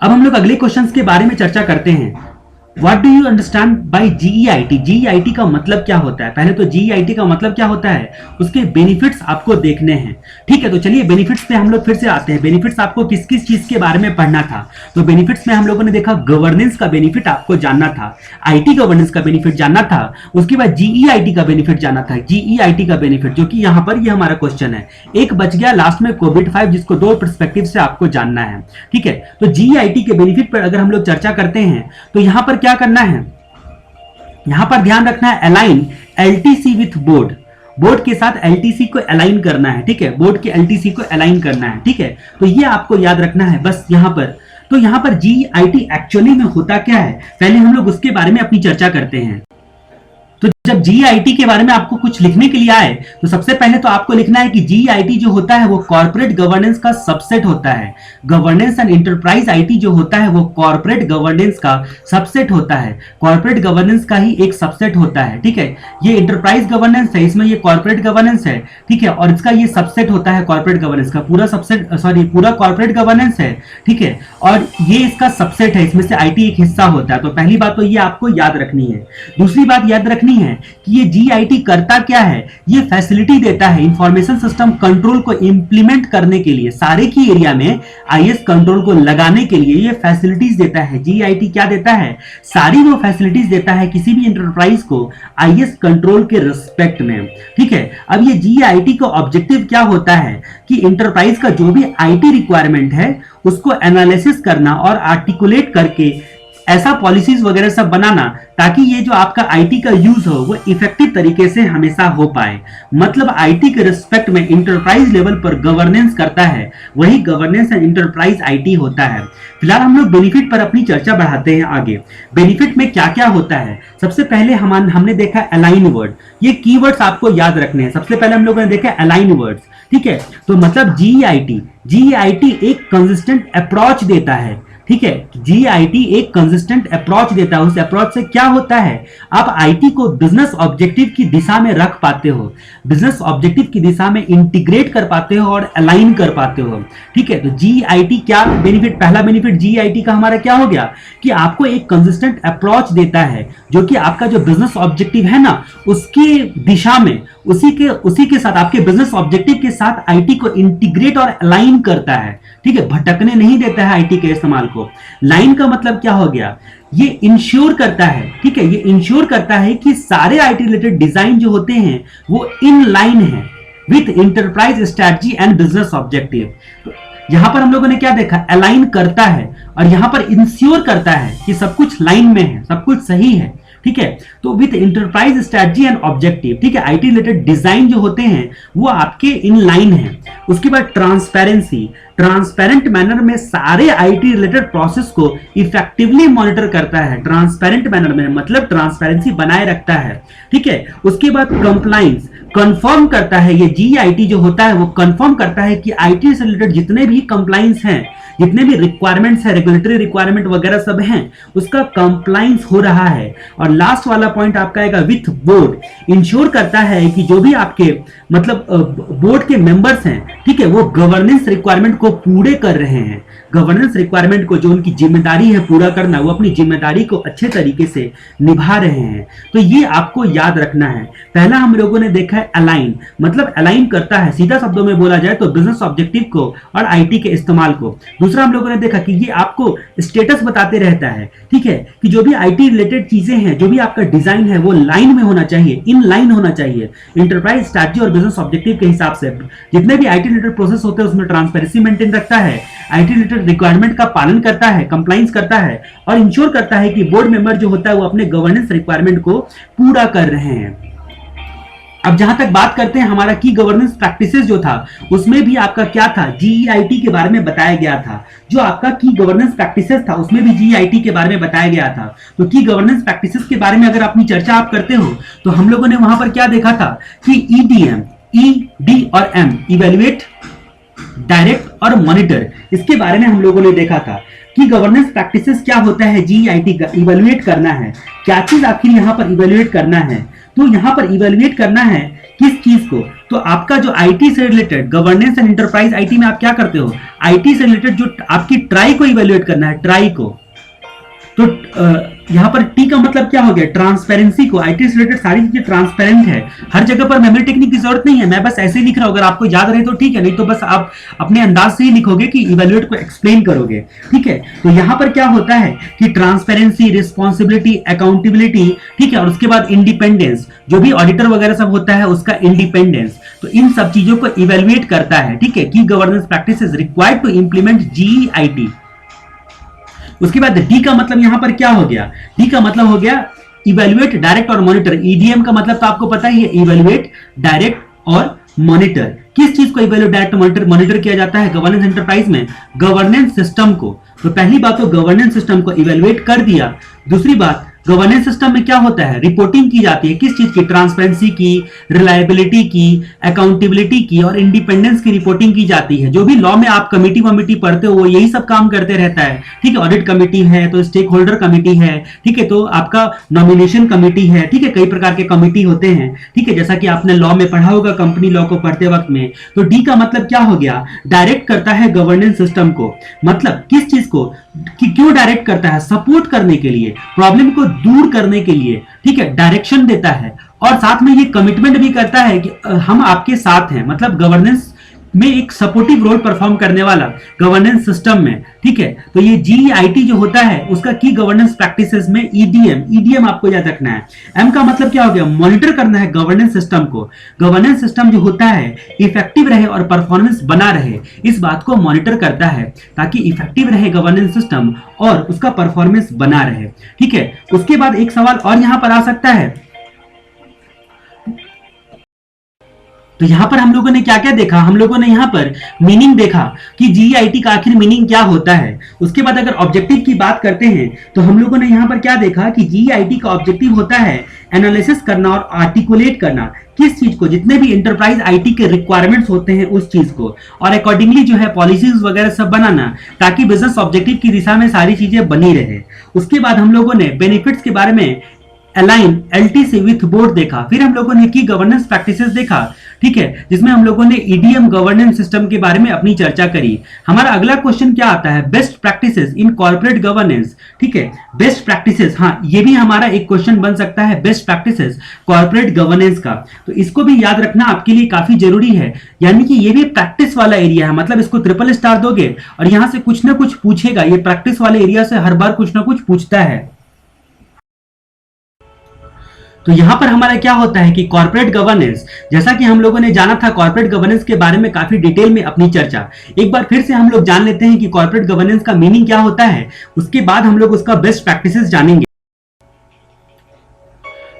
अब हम लोग अगले क्वेश्चंस के बारे में चर्चा करते हैं। What do you understand by GEIT? GEIT का मतलब क्या होता है? पहले तो GEIT का मतलब क्या होता है, उसके बेनिफिट्स आपको देखने हैं। ठीक है, तो चलिए बेनिफिट्स पे हम लोग फिर से आते हैं। बेनिफिट्स आपको किस किस चीज के बारे में पढ़ना था? तो बेनिफिट्स में हम लोगों ने देखा गवर्नेंस का बेनिफिट आपको जानना था, आईटी गवर्नेंस का बेनिफिट जानना था, उसके बाद GEIT का बेनिफिट जानना था। GEIT का बेनिफिट जो कि यहाँ पर ये हमारा क्वेश्चन है, एक बच गया लास्ट में कोविड-5, जिसको दो पर्सपेक्टिव से आपको जानना है। ठीक है, तो GEIT के बेनिफिट पर अगर हम लोग चर्चा करते हैं तो यहाँ पर क्या करना है, यहां पर ध्यान रखना है align LTC with board, board के साथ एलटीसी को अलाइन करना है। ठीक है, बोर्ड के एलटीसी को अलाइन करना है। ठीक है, तो ये आपको याद रखना है बस यहां पर। तो यहां पर जीआईटी एक्चुअली में होता क्या है, पहले हम लोग उसके बारे में अपनी चर्चा करते हैं। तो जब जीआईटी के बारे में आपको कुछ लिखने के लिए आए तो सबसे पहले तो आपको लिखना है कि जीआईटी जो होता है वो कॉर्पोरेट गवर्नेंस का सबसेट होता है। गवर्नेंस एंड इंटरप्राइज आईटी जो होता है वो कॉर्पोरेट गवर्नेंस का सबसेट होता है, कॉर्पोरेट गवर्नेंस का ही एक सबसेट होता है। ठीक है, ये इंटरप्राइज गवर्नेंस है, इसमें ये कॉर्पोरेट गवर्नेंस है। ठीक है, और इसका ये सबसेट होता है कॉर्पोरेट गवर्नेंस का, पूरा सबसेट पूरा कॉर्पोरेट गवर्नेंस है। ठीक है, और ये इसका सबसेट है, इसमें से आईटी एक हिस्सा होता है। तो पहली बात तो ये आपको याद रखनी है। दूसरी बात याद रखनी है कि ये जीआईटी करता क्या है, ये फैसिलिटी देता है इंफॉर्मेशन सिस्टम कंट्रोल को इंप्लीमेंट करने के लिए, सारे की एरिया में आईएस कंट्रोल को लगाने के लिए ये फैसिलिटीज देता है। जीआईटी क्या देता है, सारी वो फैसिलिटीज देता है किसी भी इंटरप्राइज को आईएस कंट्रोल के रिस्पेक्ट में। ठीक है, अब ये जीआईटी का ऑब्जेक्टिव क्या होता है कि इंटरप्राइज का जो भी आईटी रिक्वायरमेंट है उसको एनालिसिस करना और आर्टिकुलेट करके ऐसा पॉलिसीज वगैरह सब बनाना ताकि ये जो आपका आईटी का यूज हो वो इफेक्टिव तरीके से हमेशा हो पाए। मतलब आईटी के रिस्पेक्ट में इंटरप्राइज लेवल पर गवर्नेंस करता है, वही गवर्नेंस एंड इंटरप्राइज आईटी होता है। फिलहाल हम लोग बेनिफिट पर अपनी चर्चा बढ़ाते हैं आगे। बेनिफिट में क्या क्या होता है, सबसे पहले हमने देखा अलाइन वर्ड, ये कीवर्ड्स आपको याद रखने हैं। सबसे पहले हम लोगों ने देखा अलाइन वर्ड्स। ठीक है, तो मतलब जीआईटी एक कंसिस्टेंट अप्रोच देता है, ठीक है, जीआईटी एक कंसिस्टेंट अप्रोच देता है। उस अप्रोच से क्या होता है, आप आईटी को बिजनेस ऑब्जेक्टिव की दिशा में रख पाते हो, बिजनेस ऑब्जेक्टिव की दिशा में इंटीग्रेट कर पाते हो और अलाइन कर पाते हो। ठीक है, तो जीआईटी क्या बेनिफिट, पहला बेनिफिट जीआईटी का हमारा क्या हो गया कि आपको एक कंसिस्टेंट अप्रोच देता है, जो कि आपका जो बिजनेस ऑब्जेक्टिव है ना, उसकी दिशा में, उसी के साथ, आपके बिजनेस ऑब्जेक्टिव के साथ आईटी को इंटीग्रेट और अलाइन करता है। ठीक है, भटकने नहीं देता है आईटी के इस्तेमाल को। लाइन का मतलब क्या हो गया, ये इंश्योर करता है, ठीक है, ये इंश्योर करता है कि सारे आईटी रिलेटेड डिजाइन जो होते हैं वो इन लाइन है with enterprise strategy and business objective. यहां पर हम लोगों ने क्या देखा, अलाइन करता है, और यहां पर इंश्योर करता है कि सब कुछ लाइन में है, सब कुछ सही है। ठीक है, तो with enterprise strategy and objective, ठीक है, आईटी रिलेटेड डिजाइन जो होते हैं वो आपके इन लाइन है। उसके बाद ट्रांसपेरेंसी, ट्रांसपेरेंट मैनर में सारे आईटी रिलेटेड प्रोसेस को इफेक्टिवली मॉनिटर करता है। ट्रांसपेरेंट मैनर में मतलब ट्रांसपेरेंसी बनाए रखता है। ठीक है, उसके बाद कंप्लाइंस, कंफर्म करता है, ये जीआईटी जो होता है वो कंफर्म करता है कि आईटी से रिलेटेड जितने भी कंप्लाइंस हैं, जितने भी रिक्वायरमेंट्स है, रेगुलेटरी रिक्वायरमेंट वगैरह सब हैं, उसका कंप्लाइंस हो रहा है। और लास्ट वाला पॉइंट आपका आएगा विथ बोर्ड, इंश्योर करता है कि जो भी आपके मतलब बोर्ड के मेंबर्स हैं, ठीक है, वो गवर्नेंस रिक्वायरमेंट को पूरे कर रहे हैं। गवर्नेंस रिक्वायरमेंट को जो उनकी जिम्मेदारी है पूरा करना, वो अपनी जिम्मेदारी को अच्छे तरीके से निभा रहे हैं। तो ये आपको याद रखना है। पहला हम लोगों ने देखा है अलाइन, मतलब अलाइन करता है, सीधा शब्दों में बोला जाए तो बिजनेस ऑब्जेक्टिव को और आईटी के इस्तेमाल को। दूसरा हम लोगों ने देखा कि ये आपको स्टेटस बताते रहता है, ठीक है, कि जो भी आईटी रिलेटेड चीजें हैं, जो भी आपका डिजाइन है वो लाइन में होना चाहिए, इन लाइन होना चाहिए इंटरप्राइज स्ट्रैटेजी और बिजनेस ऑब्जेक्टिव के हिसाब से। जितने भी आईटी रिलेटेड प्रोसेस होते हैं उसमें ट्रांसपेरेंसी मेंटेन रखता है, आईटी रिलेटेड रिक्वायरमेंट का पालन करता है, कंप्लाइंस करता है, और इंश्योर करता है कि बोर्ड मेंबर जो होता है वो अपने गवर्नेंस रिक्वायरमेंट को पूरा कर रहे हैं। अब जहां तक बात करते हैं हमारा की गवर्नेंस प्रैक्टिसेस जो था, उसमें भी आपका क्या था, जीईआईटी के बारे में बताया गया था। जो आपका की गवर्नेंस प्रैक्टिसेस था उसमें भी जीईआईटी के बारे में बताया गया था। तो की गवर्नेंस प्रैक्टिसेस के बारे में अगर अपनी चर्चा आप करते हो तो हम लोगों ने वहां पर क्या देखा था कि ईडीएम, ई, डी और एम, इवेल्युएट, डायरेक्ट और मॉनिटर, इसके बारे में हम लोगों ने देखा था कि गवर्नेंस प्रैक्टिसेस क्या होता है, जीईआईटी का इवेल्युएट करना है। क्या चीज आखिर यहां पर इवेल्युएट करना है, तो यहां पर इवेल्युएट करना है किस चीज को, तो आपका जो आईटी से related governance and enterprise IT में आप क्या करते हो, आईटी से रिलेटेड जो आपकी ट्राई को इवेल्युएट करना है, ट्राई को। तो यहां पर टी का मतलब क्या हो गया, ट्रांसपेरेंसी को। आईटी से रिलेटेड सारी चीजें ट्रांसपेरेंट है, हर जगह पर मेमोरी टेक्निक की जरूरत नहीं है, मैं बस ऐसे ही लिख रहा हूं, अगर आपको याद रहे तो ठीक है, नहीं तो बस आप अपने अंदाज से ही लिखोगे कि इवेल्युएट को एक्सप्लेन करोगे। ठीक है, तो यहां पर क्या होता है कि ट्रांसपेरेंसी, रिस्पॉन्सिबिलिटी, अकाउंटेबिलिटी, ठीक है, और उसके बाद इंडिपेंडेंस, जो भी ऑडिटर वगैरह सब होता है उसका इंडिपेंडेंस, तो इन सब चीजों को इवेल्युएट करता है। ठीक है, की governance practices required to implement GEIT. उसके बाद डी का मतलब यहां पर क्या हो गया, डी का मतलब हो गया इवेल्युएट, डायरेक्ट और मॉनिटर। ईडीएम का मतलब तो आपको पता ही है, इवेल्युएट, डायरेक्ट और मॉनिटर। किस चीज को इवेल्युएट, डायरेक्ट, मॉनिटर किया जाता है गवर्नेंस एंटरप्राइज में, गवर्नेंस सिस्टम को। तो पहली बात तो गवर्नेंस सिस्टम को इवेल्युएट कर दिया। दूसरी बात, गवर्नेंस सिस्टम में क्या होता है, रिपोर्टिंग की जाती है, किस चीज की, ट्रांसपेरेंसी की, रिलायबिलिटी की, अकाउंटेबिलिटी की और इंडिपेंडेंस की रिपोर्टिंग की जाती है। जो भी लॉ में आप कमिटी वमिटी पढ़ते हो वो यही सब काम करते रहता है। ठीक है, ऑडिट कमिटी है तो स्टेक होल्डर कमिटी है, ठीक है, तो आपका नॉमिनेशन कमिटी है, ठीक है, कई प्रकार के कमिटी होते हैं। ठीक है, जैसा कि आपने लॉ में पढ़ा होगा, कंपनी लॉ को पढ़ते वक्त में। तो डी का मतलब क्या हो गया, डायरेक्ट करता है गवर्नेंस सिस्टम को। मतलब किस चीज को, कि क्यों डायरेक्ट करता है, सपोर्ट करने के लिए, प्रॉब्लम को दूर करने के लिए, ठीक है, डायरेक्शन देता है, और साथ में ये कमिटमेंट भी करता है कि हम आपके साथ हैं, मतलब गवर्नेंस में एक सपोर्टिव रोल परफॉर्म करने वाला गवर्नेंस सिस्टम में। ठीक है, तो ये जीईआईटी जो होता है उसका की गवर्नेंस प्रैक्टिसेस में ईडीएम, ईडीएम आपको याद रखना है। एम का मतलब क्या हो गया, मॉनिटर करना है गवर्नेंस सिस्टम को। गवर्नेंस सिस्टम जो होता है इफेक्टिव रहे और परफॉर्मेंस बना रहे, इस बात को मॉनिटर करता है ताकि इफेक्टिव रहे गवर्नेंस सिस्टम और उसका परफॉर्मेंस बना रहे। ठीक है, उसके बाद एक सवाल और यहां पर आ सकता है तो यहाँ पर हम लोगों ने क्या क्या देखा, हम लोगों ने यहाँ पर मीनिंग देखा कि जीईआईटी का आखिर मीनिंग क्या होता है। उसके बाद अगर ऑब्जेक्टिव की बात करते हैं तो हम लोगों ने यहाँ पर क्या देखा कि जीईआईटी का ऑब्जेक्टिव होता है एनालिसिस करना और आर्टिकुलेट करना, किस चीज को, जितने भी इंटरप्राइज आईटी के रिक्वायरमेंट्स होते हैं उस चीज को, और अकॉर्डिंगली जो है पॉलिसीज वगैरह सब बनाना, ताकि बिजनेस ऑब्जेक्टिव की दिशा में सारी चीजें बनी रहे। उसके बाद हम लोगों ने बेनिफिट्स के बारे में अलाइन एलटीसी विथ बोर्ड देखा। फिर हम लोगों ने की गवर्नेंस प्रैक्टिसेस देखा, ठीक है, जिसमें हम लोगों ने ईडीएम गवर्नेंस सिस्टम के बारे में अपनी चर्चा करी। हमारा अगला क्वेश्चन क्या आता है, best practices in corporate governance, ठीक है, बेस्ट प्रैक्टिसेस, हाँ ये भी हमारा एक क्वेश्चन बन सकता है, बेस्ट प्रैक्टिसेस कॉर्पोरेट गवर्नेंस का। तो इसको भी याद रखना आपके लिए काफी जरूरी है, यानी कि ये भी प्रैक्टिस वाला एरिया है, मतलब इसको ट्रिपल स्टार दोगे और यहां से कुछ ना कुछ पूछेगा, ये प्रैक्टिस वाले एरिया से हर बार कुछ ना कुछ पूछता है। तो यहां पर हमारा क्या होता है कि कॉर्पोरेट गवर्नेंस, जैसा कि हम लोगों ने जाना था कॉर्पोरेट गवर्नेंस के बारे में काफी डिटेल में अपनी चर्चा, एक बार फिर से हम लोग जान लेते हैं कि कॉर्पोरेट गवर्नेंस का मीनिंग क्या होता है। उसके बाद हम लोग उसका बेस्ट प्रैक्टिसेस जानेंगे।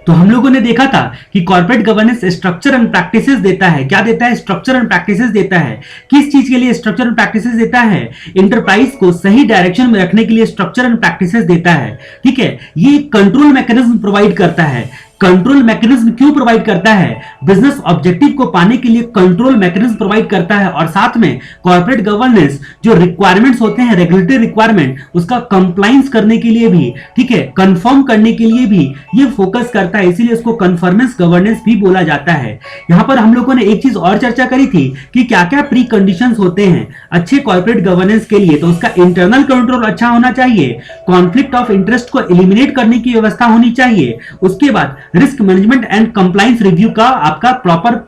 तो हम लोगों ने देखा था कि corporate governance structure and practices देता है। क्या देता है? स्ट्रक्चर एंड प्रैक्टिसेस देता है। किस चीज के लिए स्ट्रक्चर एंड प्रैक्टिसेस देता है? इंटरप्राइज को सही डायरेक्शन में रखने के लिए स्ट्रक्चर एंड प्रैक्टिसेस देता है, ठीक है। ये कंट्रोल मैकेनिज्म प्रोवाइड करता है। कंट्रोल मैकेनिज्म क्यों प्रोवाइड करता है? बिजनेस ऑब्जेक्टिव को पाने के लिए कंट्रोल मैकेनिज्म प्रोवाइड करता है, और साथ में कॉर्पोरेट गवर्नेंस जो रिक्वायरमेंट्स होते हैं, रेगुलेटरी रिक्वायरमेंट, उसका कंप्लायंस करने के लिए भी, ठीक है, कंफर्म करने के लिए भी ये फोकस करता है, इसीलिए इसको कन्फर्मेंस गवर्नेंस भी बोला जाता है। यहां पर हम लोगों ने एक चीज और चर्चा करी थी कि क्या क्या प्री कंडीशंस होते हैं अच्छे कॉर्पोरेट गवर्नेंस के लिए। तो उसका इंटरनल कंट्रोल अच्छा होना चाहिए, कॉन्फ्लिक्ट ऑफ इंटरेस्ट को एलिमिनेट करने की व्यवस्था होनी चाहिए, उसके बाद risk management and compliance review का आपका प्रॉपर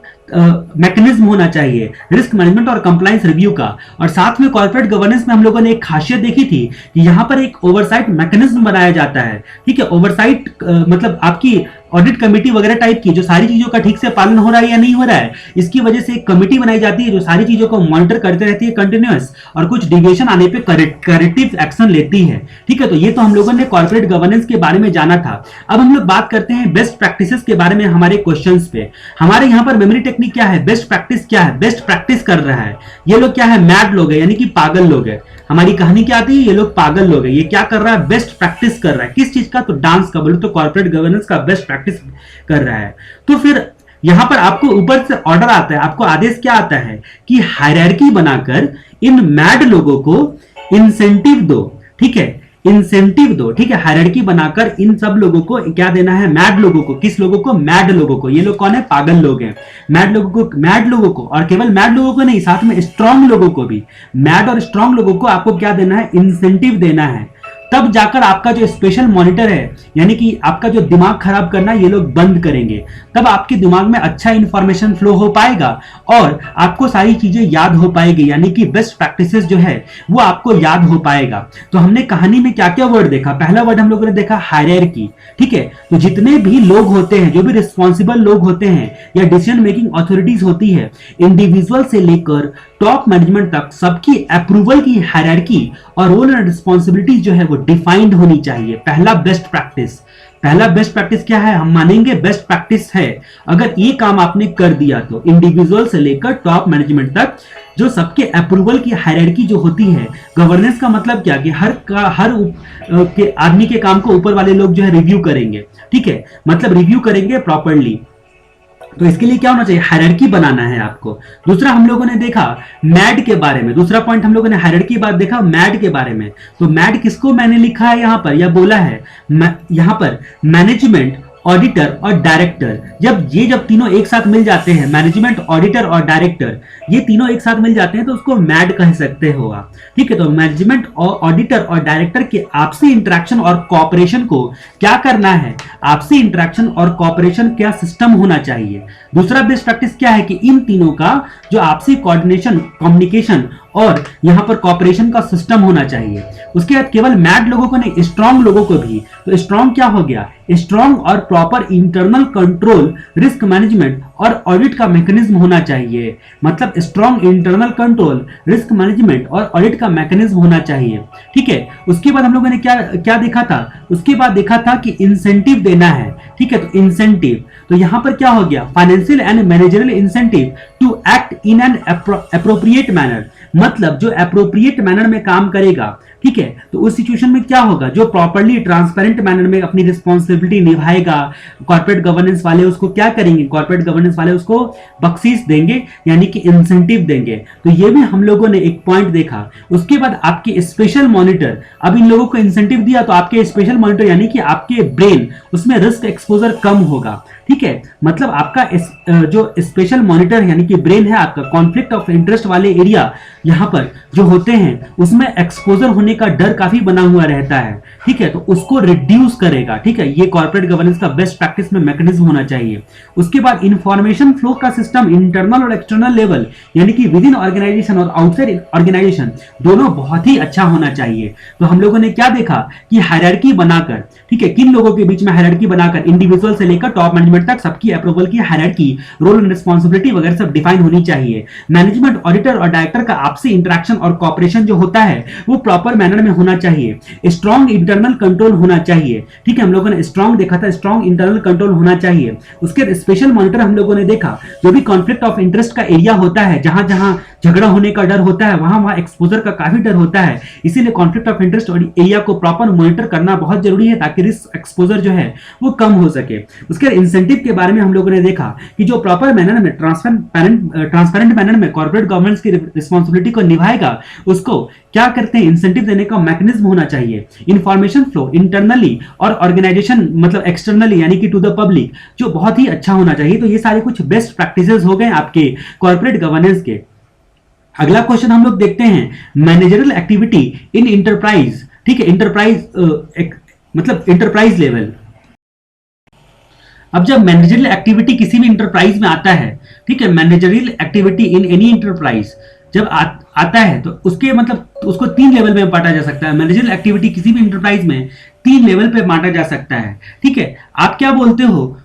मैकेनिज्म होना चाहिए, रिस्क मैनेजमेंट और कंप्लायंस रिव्यू का। और साथ में कॉर्पोरेट गवर्नेंस में हम लोगों ने एक खासियत देखी थी कि यहां पर एक ओवरसाइट मैकेनिज्म बनाया जाता है, ठीक है। ओवरसाइट मतलब आपकी ऑडिट कमेटी वगैरह टाइप की, जो सारी चीजों का ठीक से पालन हो रहा है या नहीं हो रहा है, इसकी वजह से एक कमेटी बनाई जाती है जो सारी चीजों को मॉनिटर करते रहती है कंटिन्यूअस, और कुछ डिविएशन आने पे करेक्टिव एक्शन लेती है, ठीक है। तो ये तो हम लोगों ने कॉर्पोरेट गवर्नेंस के बारे में जाना था। अब हम लोग बात करते हैं बेस्ट प्रैक्टिसेस के बारे में हमारे क्वेश्चंस पे। हमारे यहाँ पर मेमोरी टेक्निक क्या है, बेस्ट प्रैक्टिस क्या है, बेस्ट प्रैक्टिस कर रहा है। ये लोग क्या है, मैड लोग है, यानी कि पागल लोग है। हमारी कहानी क्या आती है, ये लोग पागल लोग है। ये क्या कर रहा है, बेस्ट प्रैक्टिस कर रहा है। किस चीज का? तो डांस का, बोलो तो कॉर्पोरेट गवर्नेंस का बेस्ट प्रैक्टिस कर रहा है। तो फिर यहां पर आपको ऊपर से ऑर्डर आता है, आपको आदेश क्या आता है कि हायरार्की बनाकर इन मैड लोगों को इंसेंटिव दो, ठीक है, इंसेंटिव दो, ठीक है। हायरार्की बनाकर इन सब लोगों को क्या देना है, मैड लोगों को। किस लोगों को? मैड लोगों को। ये लोग कौन है? पागल लोग हैं। मैड लोगों को, और केवल मैड लोगों को नहीं, साथ में स्ट्रांग लोगों को भी, मैड और स्ट्रांग लोगों को आपको क्या देना है, इंसेंटिव देना है। तब जाकर आपका जो स्पेशल मॉनिटर है, यानी कि आपका जो दिमाग खराब करना, ये लोग बंद करेंगे। तब आपके दिमाग में अच्छा इंफॉर्मेशन फ्लो हो पाएगा और आपको सारी चीजें याद हो पाएगी, यानी कि बेस्ट प्रैक्टिसेस जो है वो आपको याद हो पाएगा। तो हमने कहानी में क्या क्या वर्ड देखा? पहला वर्ड हम लोगों ने देखा हायरार्की, ठीक है। तो जितने भी लोग होते हैं, जो भी रिस्पॉन्सिबल लोग होते हैं या डिसीजन मेकिंग अथॉरिटीज होती है, इंडिविजुअल से लेकर टॉप मैनेजमेंट तक, सबकी अप्रूवल की हायरार्की और रोल एंड रिस्पॉन्सिबिलिटीज जो है वो डिफाइंड होनी चाहिए। पहला बेस्ट प्रैक्टिस क्या है? हम मानेंगे बेस्ट प्रैक्टिस है अगर ये काम आपने कर दिया तो इंडिविजुअल से लेकर टॉप मैनेजमेंट तक जो सबके अप्रूवल की हायरार्की जो होती है। गवर्नेंस का मतलब क्या कि हर के आदमी के काम को ऊपर वाले लोग जो है रिव्यू करेंगे, ठीक है, मतलब रिव्यू करेंगे प्रॉपरली। तो इसके लिए क्या होना चाहिए? हायरार्की बनाना है आपको। दूसरा हम लोगों ने देखा मैड के बारे में, दूसरा पॉइंट हम लोगों ने हायरार्की के बाद देखा मैड के बारे में। तो मैड किसको मैंने लिखा है यहां पर या बोला है, यहां पर मैनेजमेंट, ऑडिटर और डायरेक्टर। जब तीनों एक साथ मिल जाते हैं, मैनेजमेंट, ऑडिटर और डायरेक्टर, ये तीनों एक साथ मिल जाते हैं तो उसको मैड कह सकते हो आप, ठीक है। तो मैनेजमेंट और ऑडिटर और डायरेक्टर के आपसी इंटरेक्शन और कॉपरेशन को क्या करना है? आपसी इंटरेक्शन और कॉपरेशन क्या सिस्टम होना चाहिए। दूसरा बेस्ट प्रैक्टिस क्या है कि इन तीनों का जो आपसी कोऑर्डिनेशन, कम्युनिकेशन और यहां पर कॉपरेशन का सिस्टम होना चाहिए। उसके बाद केवल मैड लोगों को नहीं, स्ट्रांग लोगों को भी। तो स्ट्रांग क्या हो गया? स्ट्रांग और proper internal control, risk management और ऑडिट का मैकेनिज्म होना चाहिए, मतलब strong internal control, risk management और ऑडिट का मैकेनिज्म होना चाहिए। ठीक है, उसके बाद हम लोगों ने क्या क्या देखा था, उसके बाद देखा था कि इंसेंटिव देना है। ठीक है, तो इंसेंटिव, तो यहां पर क्या हो गया, financial and managerial incentive to act in an appropriate manner, मतलब जो अप्रोप्रिएट मैनर में काम करेगा। ठीक है, तो उस सिचुएशन में क्या होगा, जो प्रॉपर्ली ट्रांसपेरेंट मैनर में अपनी रिस्पॉन्सिबिलिटी निभाएगा, कॉर्पोरेट गवर्नेंस वाले उसको क्या करेंगे, कॉर्पोरेट गवर्नेंस वाले उसको बख्शीश देंगे, यानी कि इंसेंटिव देंगे। तो ये भी हम लोगों ने एक पॉइंट देखा। उसके बाद आपके स्पेशल मॉनिटर, अब इन लोगों को इंसेंटिव दिया तो आपके स्पेशल मॉनिटर यानी कि आपके ब्रेन, उसमें रिस्क एक्सपोजर कम होगा। ठीक है, मतलब आपका जो स्पेशल मॉनिटर यानी कि ब्रेन है आपका, कॉन्फ्लिक्ट ऑफ इंटरेस्ट वाले एरिया यहां पर जो होते हैं उसमें एक्सपोजर होने का डर काफी बना हुआ रहता है। ठीक है, तो उसको रिड्यूस करेगा। ठीक है, ये कॉर्पोरेट गवर्नेंस का बेस्ट प्रैक्टिस में मैकेनिज्म होना चाहिए। उसके बाद इंफॉर्मेशन फ्लो का सिस्टम इंटरनल और एक्सटर्नल लेवल, यानी कि विद इन ऑर्गेनाइजेशन और आउटसाइड ऑर्गेनाइजेशन, दोनों बहुत ही अच्छा होना चाहिए। तो हम लोगों ने क्या देखा कि हायरार्की बनाकर, ठीक है, किन लोगों के बीच में हायरार्की बनाकर, इंडिविजुअल से लेकर टॉप मैनेजमेंट तक सबकी अप्रूवल की हायरार्की, रोल एंड रिस्पॉन्सिबिलिटी वगैरह सब डिफाइन होनी चाहिए। मैनेजमेंट, ऑडिटर और डायरेक्टर का आपसी इंटरेक्शन और कॉपरेशन जो होता है वो प्रॉपर मैनर में होना चाहिए। स्ट्रॉन्ग इंटरनल कंट्रोल होना चाहिए। ठीक है, हम लोगों ने स्ट्रॉन्ग देखा था, स्ट्रॉन्ग इंटरनल कंट्रोल होना चाहिए। उसके स्पेशल मॉनिटर हम लोगों ने देखा, जो भी कॉन्फ्लिक्ट ऑफ इंटरेस्ट का एरिया होता है, जहां जहां झगड़ा होने का डर होता है, वहां वहां एक्सपोजर का काफी डर होता है, इसीलिए कॉन्फ्लिक्ट ऑफ इंटरेस्ट और एरिया को प्रॉपर मॉनिटर करना बहुत जरूरी है, ताकि रिस्क एक्सपोजर जो है वो कम हो सके। उसके इंसेंटिव के बारे में हम लोगों ने देखा कि जो प्रॉपर मैनर में, ट्रांसपेरेंट मैनर में कॉर्पोरेट गवर्नेंस की रिस्पॉन्सिबिलिटी को निभाएगा, उसको क्या करते हैं, इंसेंटिव देने का मैकेनिज्म होना चाहिए। इंफॉर्मेशन फ्लो इंटरनली और ऑर्गेनाइजेशन मतलब एक्सटर्नली यानी कि टू द पब्लिक, जो बहुत ही अच्छा होना चाहिए। तो ये सारे कुछ बेस्ट प्रैक्टिसेस हो गए आपके कॉर्पोरेट गवर्नेंस के। अगला क्वेश्चन हम लोग देखते हैं, मैनेजरियल एक्टिविटी इन इंटरप्राइज। ठीक है, इंटरप्राइज मतलब इंटरप्राइज लेवल। अब जब मैनेजरियल एक्टिविटी किसी भी इंटरप्राइज में आता है, ठीक है, managerial activity in any enterprise जब आता है तो उसके मतलब उसको 3 लेवल में बांटा जा सकता है। मैनेजरियल एक्टिविटी किसी भी इंटरप्राइज में 3 लेवल पे बांटा जा सकता है। ठीक है, आप क्या बोलते हो,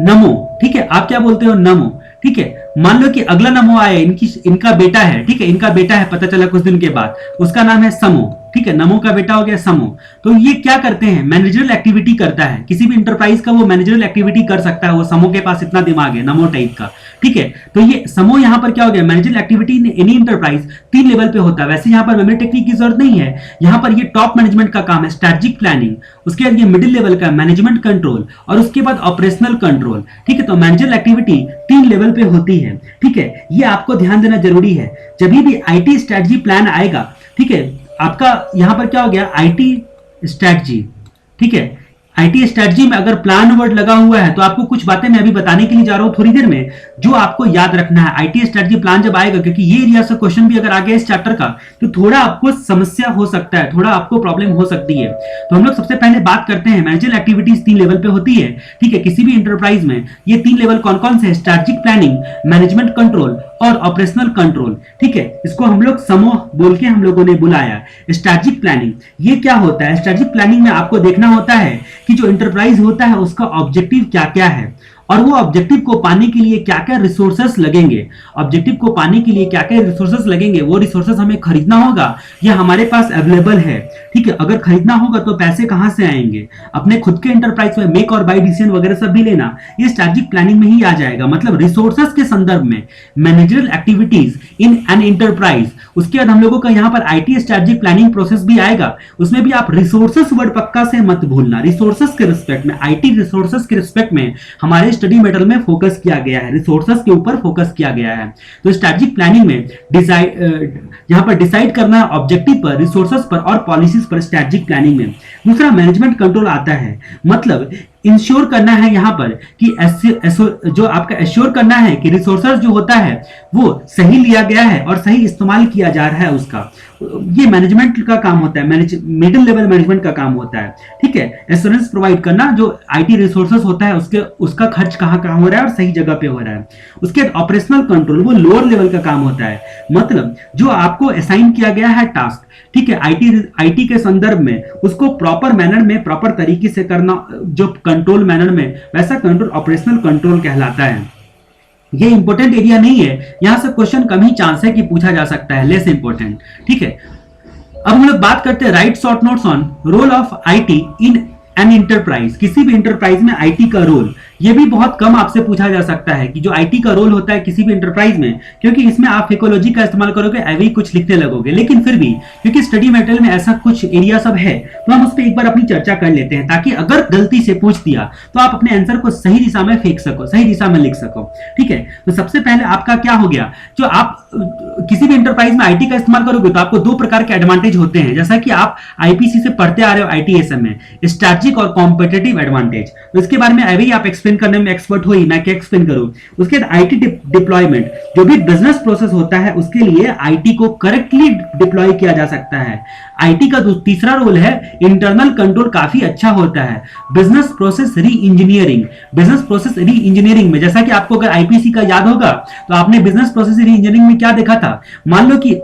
नमो। ठीक है, आप क्या बोलते हो, नमो। ठीक है, मान लो कि अगला नमो आया, इनका बेटा है। ठीक है, इनका बेटा है, पता चला कुछ दिन के बाद, उसका नाम है समो। ठीक है, नमो का बेटा हो गया समो। तो ये क्या करते हैं, मैनेजरियल एक्टिविटी करता है किसी भी इंटरप्राइज का, वो मैनेजरियल एक्टिविटी कर सकता है। वो समो के पास इतना दिमाग है, नमो टाइप का। ठीक है, तो ये समो यहां पर क्या हो गया, managerial activity in any enterprise 3 level पे होता है। वैसे यहां पर मेमोरी टेक्निक की जरूरत नहीं है, यहां पर ये टॉप मैनेजमेंट का काम है, स्ट्रेटेजिक प्लानिंग। उसके बाद ये मिडिल लेवल का मैनेजमेंट कंट्रोल और उसके बाद ऑपरेशनल कंट्रोल। ठीक है, तो मैनेजरियल एक्टिविटी 3 लेवल पे होती है। ठीक है, ये आपको ध्यान देना जरूरी है जब भी आईटी स्ट्रेटजी प्लान आएगा। ठीक है, आपका यहां पर क्या हो गया, आईटी स्ट्रेटजी। ठीक है, आईटी स्ट्रेटजी में अगर प्लान वर्ड लगा हुआ है तो आपको कुछ बातें मैं अभी बताने के लिए जा रहा हूं थोड़ी देर में, जो आपको याद रखना है। आईटी स्ट्रेटजी प्लान जब आएगा, क्योंकि ये एरिया से क्वेश्चन भी अगर आ गया इस चैप्टर का, तो थोड़ा आपको समस्या हो सकता है, थोड़ा आपको प्रॉब्लम हो सकती है। तो हम लोग सबसे पहले बात करते हैं, मैनेजरियल एक्टिविटीज 3 लेवल पे होती है। ठीक है, किसी भी इंटरप्राइज में ये 3 लेवल कौन कौन से, स्ट्रेटेजिक प्लानिंग, मैनेजमेंट कंट्रोल और ऑपरेशनल कंट्रोल। ठीक है, इसको हम लोग समूह बोल के हम लोगों ने बुलाया। स्ट्रेटेजिक प्लानिंग ये क्या होता है, स्ट्रेटेजिक प्लानिंग में आपको देखना होता है कि जो इंटरप्राइज होता है उसका ऑब्जेक्टिव क्या क्या है, और वो ऑब्जेक्टिव को पाने के लिए क्या क्या रिसोर्सेस लगेंगे। ऑब्जेक्टिव को पाने के लिए क्या क्या रिसोर्सेस लगेंगे, वो रिसोर्सेस हमें खरीदना होगा या हमारे पास अवेलेबल है। ठीक है, अगर खरीदना होगा तो पैसे कहां से आएंगे, अपने खुद के इंटरप्राइज में मेक और बाय डिसीजन वगैरह सब भी लेना, ये स्ट्रेटेजिक प्लानिंग में ही आ जाएगा। मतलब रिसोर्सेस के संदर्भ में managerial activities in an enterprise. उसके बाद हम लोगों का यहाँ पर आईटी स्ट्रेटेजिक प्लानिंग प्रोसेस भी आएगा, उसमें भी आप रिसोर्सेस वर्ड पक्का से मत भूलना। रिसोर्सेस के रिस्पेक्ट में, आईटी रिसोर्सेस के रिस्पेक्ट में हमारे स्टडी मेटल में फोकस किया गया है, रिसोर्सेस के ऊपर फोकस किया गया है। तो स्ट्रेटेजिक प्लानिंग में यहां पर डिसाइड करना है ऑब्जेक्टिव पर, रिसोर्सेस पर और पॉलिसीज पर स्ट्रेटेजिक प्लानिंग में। दूसरा मैनेजमेंट कंट्रोल आता है, मतलब इंश्योर करना है यहां पर कि जो आपका एश्योर करना है कि रिसोर्सेस जो होता है वो सही लिया गया है और सही इस्तेमाल किया जा रहा है उसका। ये मैनेजमेंट का काम होता है, मिडिल लेवल मैनेजमेंट का काम होता है। ठीक है, एश्योरेंस प्रोवाइड करना, जो आईटी रिसोर्सेस होता है उसका खर्च कहां कहां हो रहा है और सही जगह पे हो रहा है। उसके बाद ऑपरेशनल कंट्रोल, वो लोअर लेवल का काम होता है, मतलब जो आपको असाइन किया गया है टास्क, ठीक है, आईटी के संदर्भ में उसको प्रॉपर मैनर में, प्रॉपर तरीके से करना, जो कंट्रोल मैनर में, वैसा कंट्रोल ऑपरेशनल कंट्रोल कहलाता है। ये इंपॉर्टेंट एरिया नहीं है, यहां से क्वेश्चन कम ही चांस है कि पूछा जा सकता है, लेस इंपॉर्टेंट। ठीक है, अब हम लोग बात करते हैं right short notes on roll of IT in an enterprise. किसी भी इंटरप्राइज में आईटी का रोल, ये भी बहुत कम आपसे पूछा जा सकता है कि जो आईटी का रोल होता है किसी भी इंटरप्राइज में, क्योंकि इसमें आप इकोलॉजी का इस्तेमाल करोगे, ऐसे ही कुछ लिखने लगोगे। लेकिन फिर भी क्योंकि स्टडी मटेरियल में ऐसा कुछ एरिया सब है, तो हम उस पर एक बार अपनी चर्चा कर लेते हैं, ताकि अगर गलती से पूछ दिया तो आप अपने आंसर को सही दिशा में फेंक सको, सही दिशा में लिख सको। ठीक है, तो सबसे पहले आपका क्या हो गया, जो आप किसी भी इंटरप्राइज में आईटी का इस्तेमाल करोगे तो आपको दो प्रकार के एडवांटेज होते हैं, जैसा कि आप आईपीसी से पढ़ते आ रहे हो आईटीएसएम में, स्ट्रैटेजिक और कॉम्पिटिटिव एडवांटेज। तो इसके बारे में अभी आप एक्सप्लेन करने में एक्सपर्ट हो ही, मैं क्या एक्सप्लेन करूं। उसके बाद आईटी डिप्लॉयमेंट, जो भी बिजनेस प्रोसेस होता है उसके लिए आईटी को करेक्टली डिप्लॉय किया जा सकता है। आईटी का जो तीसरा रोल है इंटरनल कंट्रोल काफी अच्छा होता है। बिजनेस प्रोसेस री इंजीनियरिंग, बिजनेस प्रोसेस री इंजीनियरिंग में, जैसा कि आपको अगर आईपीसी का याद होगा तो आपने बिजनेस प्रोसेस री इंजीनियरिंग में क्या देखा था, मान लो कि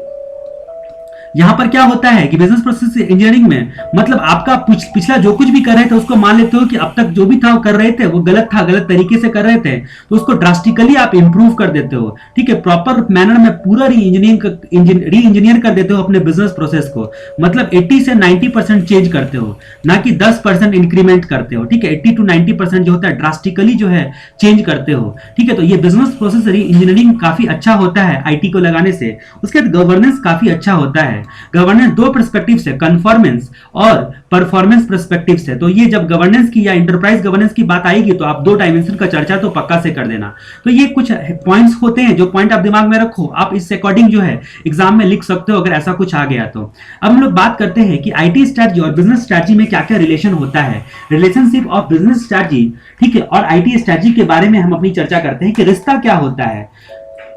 यहां पर क्या होता है कि बिजनेस प्रोसेस इंजीनियरिंग में मतलब आपका पिछला जो कुछ भी कर रहे थे उसको मान लेते हो कि अब तक जो भी था वो कर रहे थे वो गलत था, गलत तरीके से कर रहे थे, तो उसको ड्रास्टिकली आप इंप्रूव कर देते हो। ठीक है, प्रॉपर मैनर में पूरा री इंजीनियर कर देते हो अपने बिजनेस प्रोसेस को, मतलब 80 से 90% चेंज करते हो, ना कि 10% इंक्रीमेंट करते हो। ठीक है, 80 to 90% जो होता है ड्रास्टिकली जो है चेंज करते हो। ठीक है, तो ये बिजनेस प्रोसेस री इंजीनियरिंग काफी अच्छा होता है आईटी को लगाने से। उसके बाद गवर्नेंस काफी अच्छा होता है। गवर्नेंस दो पर्सपेक्टिव से, कन्फॉर्मेंस और परफॉर्मेंस पर्सपेक्टिव से। तो ये जब गवर्नेंस की या इंटरप्राइज गवर्नेंस की बात आएगी तो आप दो डायमेंशन का चर्चा तो पक्का से कर देना। तो ये कुछ पॉइंट्स होते हैं जो पॉइंट आप दिमाग में रखो, आप इस अकॉर्डिंग जो है एग्जाम में लिख सकते हो अगर ऐसा कुछ आ गया तो। अब हम लोग बात करते हैं कि आईटी स्ट्रैटेजी और बिजनेस स्ट्रैटेजी में क्या क्या रिलेशन होता है, रिलेशनशिप ऑफ बिजनेस स्ट्रैटेजी। ठीक है, और आईटी स्ट्रैटेजी के बारे में हम अपनी चर्चा करते हैं कि रिश्ता क्या होता है।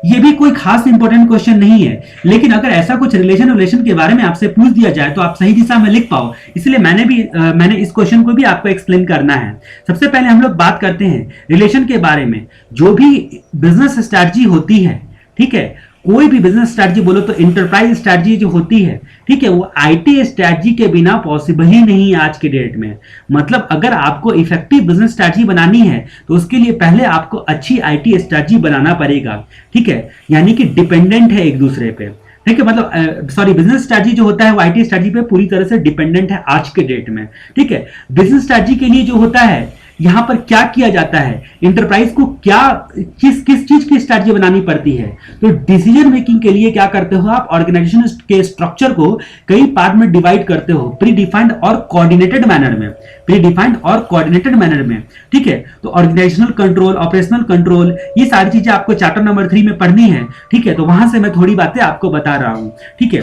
ये भी कोई खास इंपॉर्टेंट क्वेश्चन नहीं है, लेकिन अगर ऐसा कुछ रिलेशन के बारे में आपसे पूछ दिया जाए तो आप सही दिशा में लिख पाओ, इसलिए मैंने इस क्वेश्चन को भी आपको एक्सप्लेन करना है। सबसे पहले हम लोग बात करते हैं रिलेशन के बारे में। जो भी बिजनेस स्ट्रैटेजी होती है, ठीक है, कोई भी बिजनेस स्ट्रैटेजी बोलो तो इंटरप्राइज स्ट्रैटेजी जो होती है, ठीक है, वो आईटी स्ट्रैटेजी के बिना पॉसिबल ही नहीं है आज के डेट में। मतलब अगर आपको इफेक्टिव बिजनेस स्ट्रैटेजी बनानी है तो उसके लिए पहले आपको अच्छी आईटी स्ट्रैटेजी बनाना पड़ेगा। ठीक है, यानी कि डिपेंडेंट है एक दूसरे पे। ठीक है, मतलब सॉरी, बिजनेस स्ट्रैटेजी जो होता है वो आईटी स्ट्रैटेजी पे पूरी तरह से डिपेंडेंट है आज के डेट में। ठीक है, बिजनेस स्ट्रैटेजी के लिए जो होता है यहां पर क्या किया जाता है, इंटरप्राइज को क्या किस चीज की स्ट्रैटेजी बनानी पड़ती है। तो डिसीजन मेकिंग के लिए क्या करते हो आप, ऑर्गेनाइजेशन के स्ट्रक्चर को कई पार्ट में डिवाइड करते हो, प्री डिफाइंड और कोऑर्डिनेटेड मैनर में, प्री डिफाइंड और कोऑर्डिनेटेड मैनर में। ठीक है, तो ऑर्गेनाइजेशनल कंट्रोल, ऑपरेशनल कंट्रोल, ये सारी चीजें आपको चैप्टर नंबर 3 में पढ़नी है। ठीक है, तो वहां से मैं थोड़ी बातें आपको बता रहा हूं। ठीक है,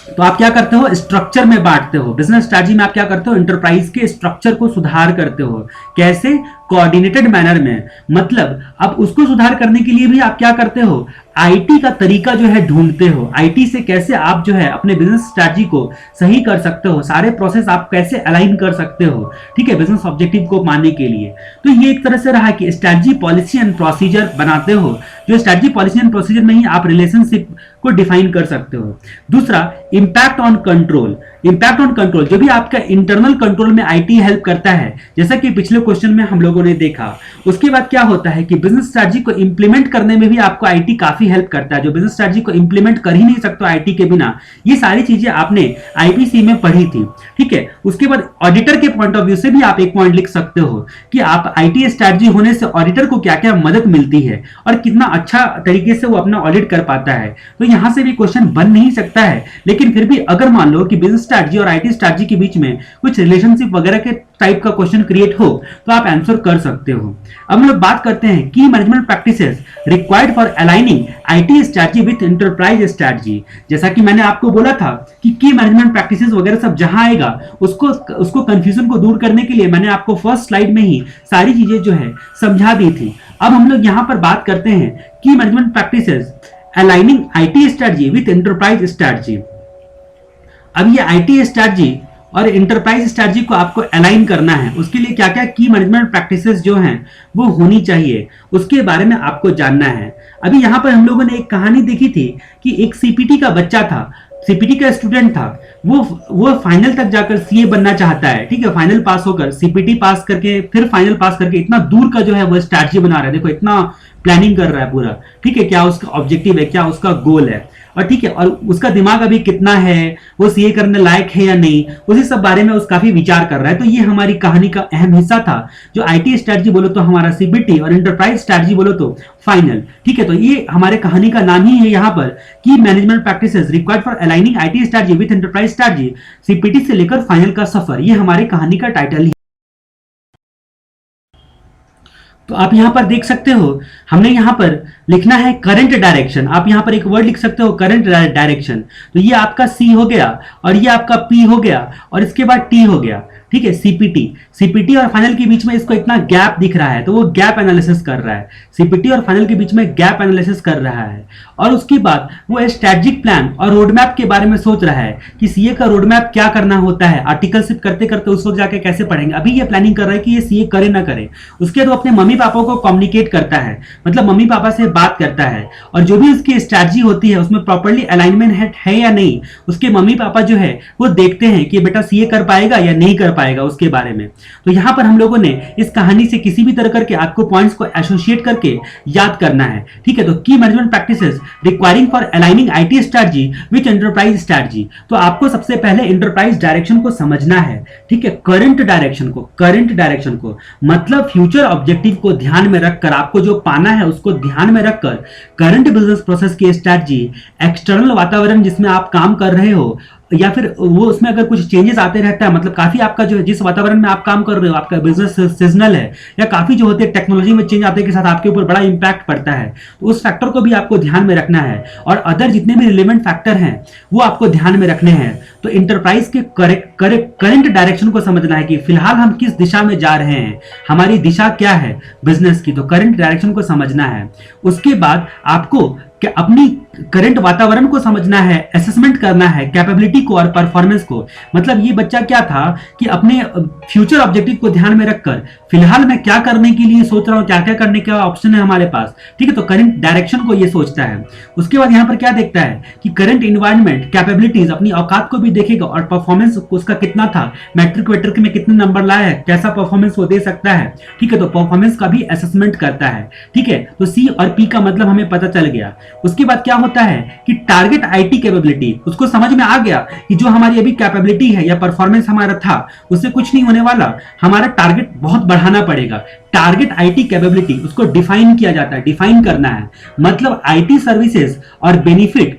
तो आप क्या करते हो, स्ट्रक्चर में बांटते हो। बिजनेस स्ट्रैटेजी में आप क्या करते हो, इंटरप्राइज के स्ट्रक्चर को सुधार करते हो। कैसे, कोऑर्डिनेटेड मैनर में। मतलब अब उसको सुधार करने के लिए भी आप क्या करते हो, आईटी का तरीका जो है ढूंढते हो। आईटी से कैसे आप जो है अपने बिजनेस स्ट्रैटेजी को सही कर सकते हो, सारे प्रोसेस आप कैसे अलाइन कर सकते हो। ठीक है, बिजनेस ऑब्जेक्टिव को पाने के लिए। तो ये एक तरह से रहा कि स्ट्रैटेजी, पॉलिसी एंड प्रोसीजर बनाते हो। जो स्ट्रैटेजी, पॉलिसी एंड प्रोसीजर में ही आप रिलेशनशिप को डिफाइन कर सकते हो। दूसरा, impact on control. Impact on control, जो भी आपका इंटरनल कंट्रोल में आईटी हेल्प करता है, जैसा कि पिछले क्वेश्चन में हम लोगों ने देखा। उसके बाद क्या होता है कि बिजनेस स्ट्रैटेजी को इंप्लीमेंट करने में भी आपको आईटी काफी हेल्प करता है। जो बिजनेस स्ट्रैटेजी को इंप्लीमेंट कर ही नहीं सकते आईटी के बिना, ये सारी चीजें आपने आईपीसी में पढ़ी थी। ठीक है, उसके बाद ऑडिटर के पॉइंट ऑफ व्यू से भी आप एक पॉइंट लिख सकते हो कि आप आईटी स्ट्रैटेजी होने से ऑडिटर को क्या क्या मदद मिलती है और कितना अच्छा तरीके से वो अपना ऑडिट कर पाता है। तो यहां से भी क्वेश्चन बन नहीं सकता है, लेकिन फिर भी अगर मान लो कि बिजनेस स्ट्रैटेजी और आईटी स्ट्रैटेजी के बीच में कुछ रिलेशनशिप वगैरह के टाइप का क्वेश्चन क्रिएट हो तो आप आंसर कर सकते हो। अब हम लोग बात करते हैं की management practices required for aligning IT strategy with enterprise strategy. जैसा कि मैंने आपको बोला था कि की मैनेजमेंट प्रैक्टिसेस वगैरह सब जहां आएगा उसको कंफ्यूजन को दूर करने के लिए मैंने आपको फर्स्ट स्लाइड में ही सारी चीजें जो है समझा दी थी। अब हम लोग यहां पर बात करते हैं की management practices aligning IT strategy with enterprise strategy. अब ये आईटी स्ट्रैटेजी और इंटरप्राइज स्ट्रैटेजी को आपको अलाइन करना है। उसके लिए क्या क्या की मैनेजमेंट प्रैक्टिसेस जो हैं वो होनी चाहिए, उसके बारे में आपको जानना है। अभी यहां पर हम लोगों ने एक कहानी देखी थी कि एक सीपीटी का बच्चा था, सीपीटी का स्टूडेंट था, वो फाइनल तक जाकर सीए बनना चाहता है, ठीक है, फाइनल पास होकर, सीपीटी पास करके फिर फाइनल पास करके इतना दूर का जो है वो स्ट्रैटेजी बना रहा है, देखो इतना प्लानिंग कर रहा है पूरा, ठीक है, क्या उसका ऑब्जेक्टिव है, क्या उसका गोल है, और ठीक है, और उसका दिमाग अभी कितना है, वो सीए करने लायक है या नहीं, उसी सब बारे में उस काफी विचार कर रहा है। तो ये हमारी कहानी का अहम हिस्सा था, जो आईटी स्ट्रैटेजी बोलो तो हमारा सीबीटी, और एंटरप्राइज स्ट्रैटेजी बोलो तो फाइनल, ठीक है। तो ये हमारे कहानी का नाम ही है यहाँ पर कि management practices required for aligning IT strategy with enterprise strategy, CPT से लेकर फाइनल का सफर, ये हमारी कहानी का टाइटल है। तो आप यहां पर देख सकते हो, हमने यहां पर लिखना है करंट डायरेक्शन, आप यहां पर एक वर्ड लिख सकते हो करंट डायरेक्शन। तो ये आपका सी हो गया, और ये आपका पी हो गया, और इसके बाद टी हो गया, ठीक है, सीपीटी। सीपीटी और फाइनल के बीच में इसको इतना गैप दिख रहा है, तो वो गैप एनालिसिस कर रहा है, सीपीटी और फाइनल के बीच में गैप एनालिसिस कर रहा है। और उसके बाद वो स्ट्रेटजिक प्लान और रोड मैप के बारे में सोच रहा है कि सीए का रोड मैप क्या करना होता है, आर्टिकलशिप करते करते उस वक्त जाके कैसे पढ़ेंगे। अभी ये प्लानिंग कर रहा है कि ये सीए करे ना करे। उसके बाद वो अपने मम्मी पापा को कम्युनिकेट करता है, मतलब मम्मी पापा से बात करता है, और जो भी उसकी स्ट्रेटजी होती है उसमें प्रॉपर्ली अलाइनमेंट है या नहीं, उसके मम्मी पापा जो है वो देखते हैं कि बेटा सीए कर पाएगा या नहीं कर पाएगा उसके बारे में। तो यहां पर हम लोगों ने इस कहानी से किसी भी तरह करके आपको पॉइंट्स को एसोसिएट करके याद करना है, ठीक है। तो की management practices requiring for aligning IT strategy with enterprise strategy. तो आपको सबसे पहले एंटरप्राइज डायरेक्शन को समझना है, ठीक है, करंट डायरेक्शन को मतलब फ्यूचर ऑब्जेक्टिव को ध्यान में रखकर, आपको जो पाना है उसको ध्यान में रखकर करंट बिजनेस प्रोसेस की स्ट्रैटेजी, एक्सटर्नल वातावरण जिसमें आप काम कर रहे हो, या फिर वो उसमें अगर कुछ चेंजेस आते रहता है, मतलब काफी आपका जो है जिस वातावरण में आप काम कर रहे हो, आपका बिजनेस सीजनल है, या काफी जो होते हैं टेक्नोलॉजी में चेंज आते के साथ आपके ऊपर बड़ा इंपैक्ट पड़ता है, तो उस फैक्टर को भी आपको ध्यान में रखना है, और अदर जितने भी रिलेवेंट फैक्टर हैं वो आपको ध्यान में रखने हैं। तो इंटरप्राइज के करंट डायरेक्शन को समझना है कि फिलहाल हम किस दिशा में जा रहे हैं, हमारी दिशा क्या है बिजनेस की, तो करंट डायरेक्शन को समझना है। उसके बाद आपको कि अपनी करंट वातावरण को समझना है, असेसमेंट करना है कैपेबिलिटी को और परफॉर्मेंस को। मतलब ये बच्चा क्या था कि अपने फ्यूचर ऑब्जेक्टिव को ध्यान में रखकर फिलहाल मैं क्या करने के लिए सोच रहा हूं, क्या क्या करने का ऑप्शन है हमारे पास, ठीक है। तो करंट डायरेक्शन को ये सोचता है। उसके बाद यहां पर क्या देखता है कि करंट इन्वायरमेंट, कैपेबिलिटीज, अपनी औकात को भी देखेगा, और परफॉर्मेंस उसका कितना था, मैट्रिक वेट्रिक में कितने नंबर लाया है, कैसा परफॉर्मेंस वो दे सकता है, ठीक है। तो परफॉर्मेंस का भी असेसमेंट करता है, ठीक है। तो सी और पी का मतलब हमें पता चल गया। उसके बाद क्या होता है कि टारगेट आईटी कैपेबिलिटी, उसको समझ में आ गया कि जो हमारी अभी कैपेबिलिटी है या परफॉर्मेंस हमारा था उससे कुछ नहीं होने वाला, हमारा टारगेट बहुत बढ़ाना पड़ेगा। टारगेट आईटी कैपेबिलिटी उसको डिफाइन किया जाता है, डिफाइन करना है, मतलब आईटी सर्विसेज और बेनिफिट,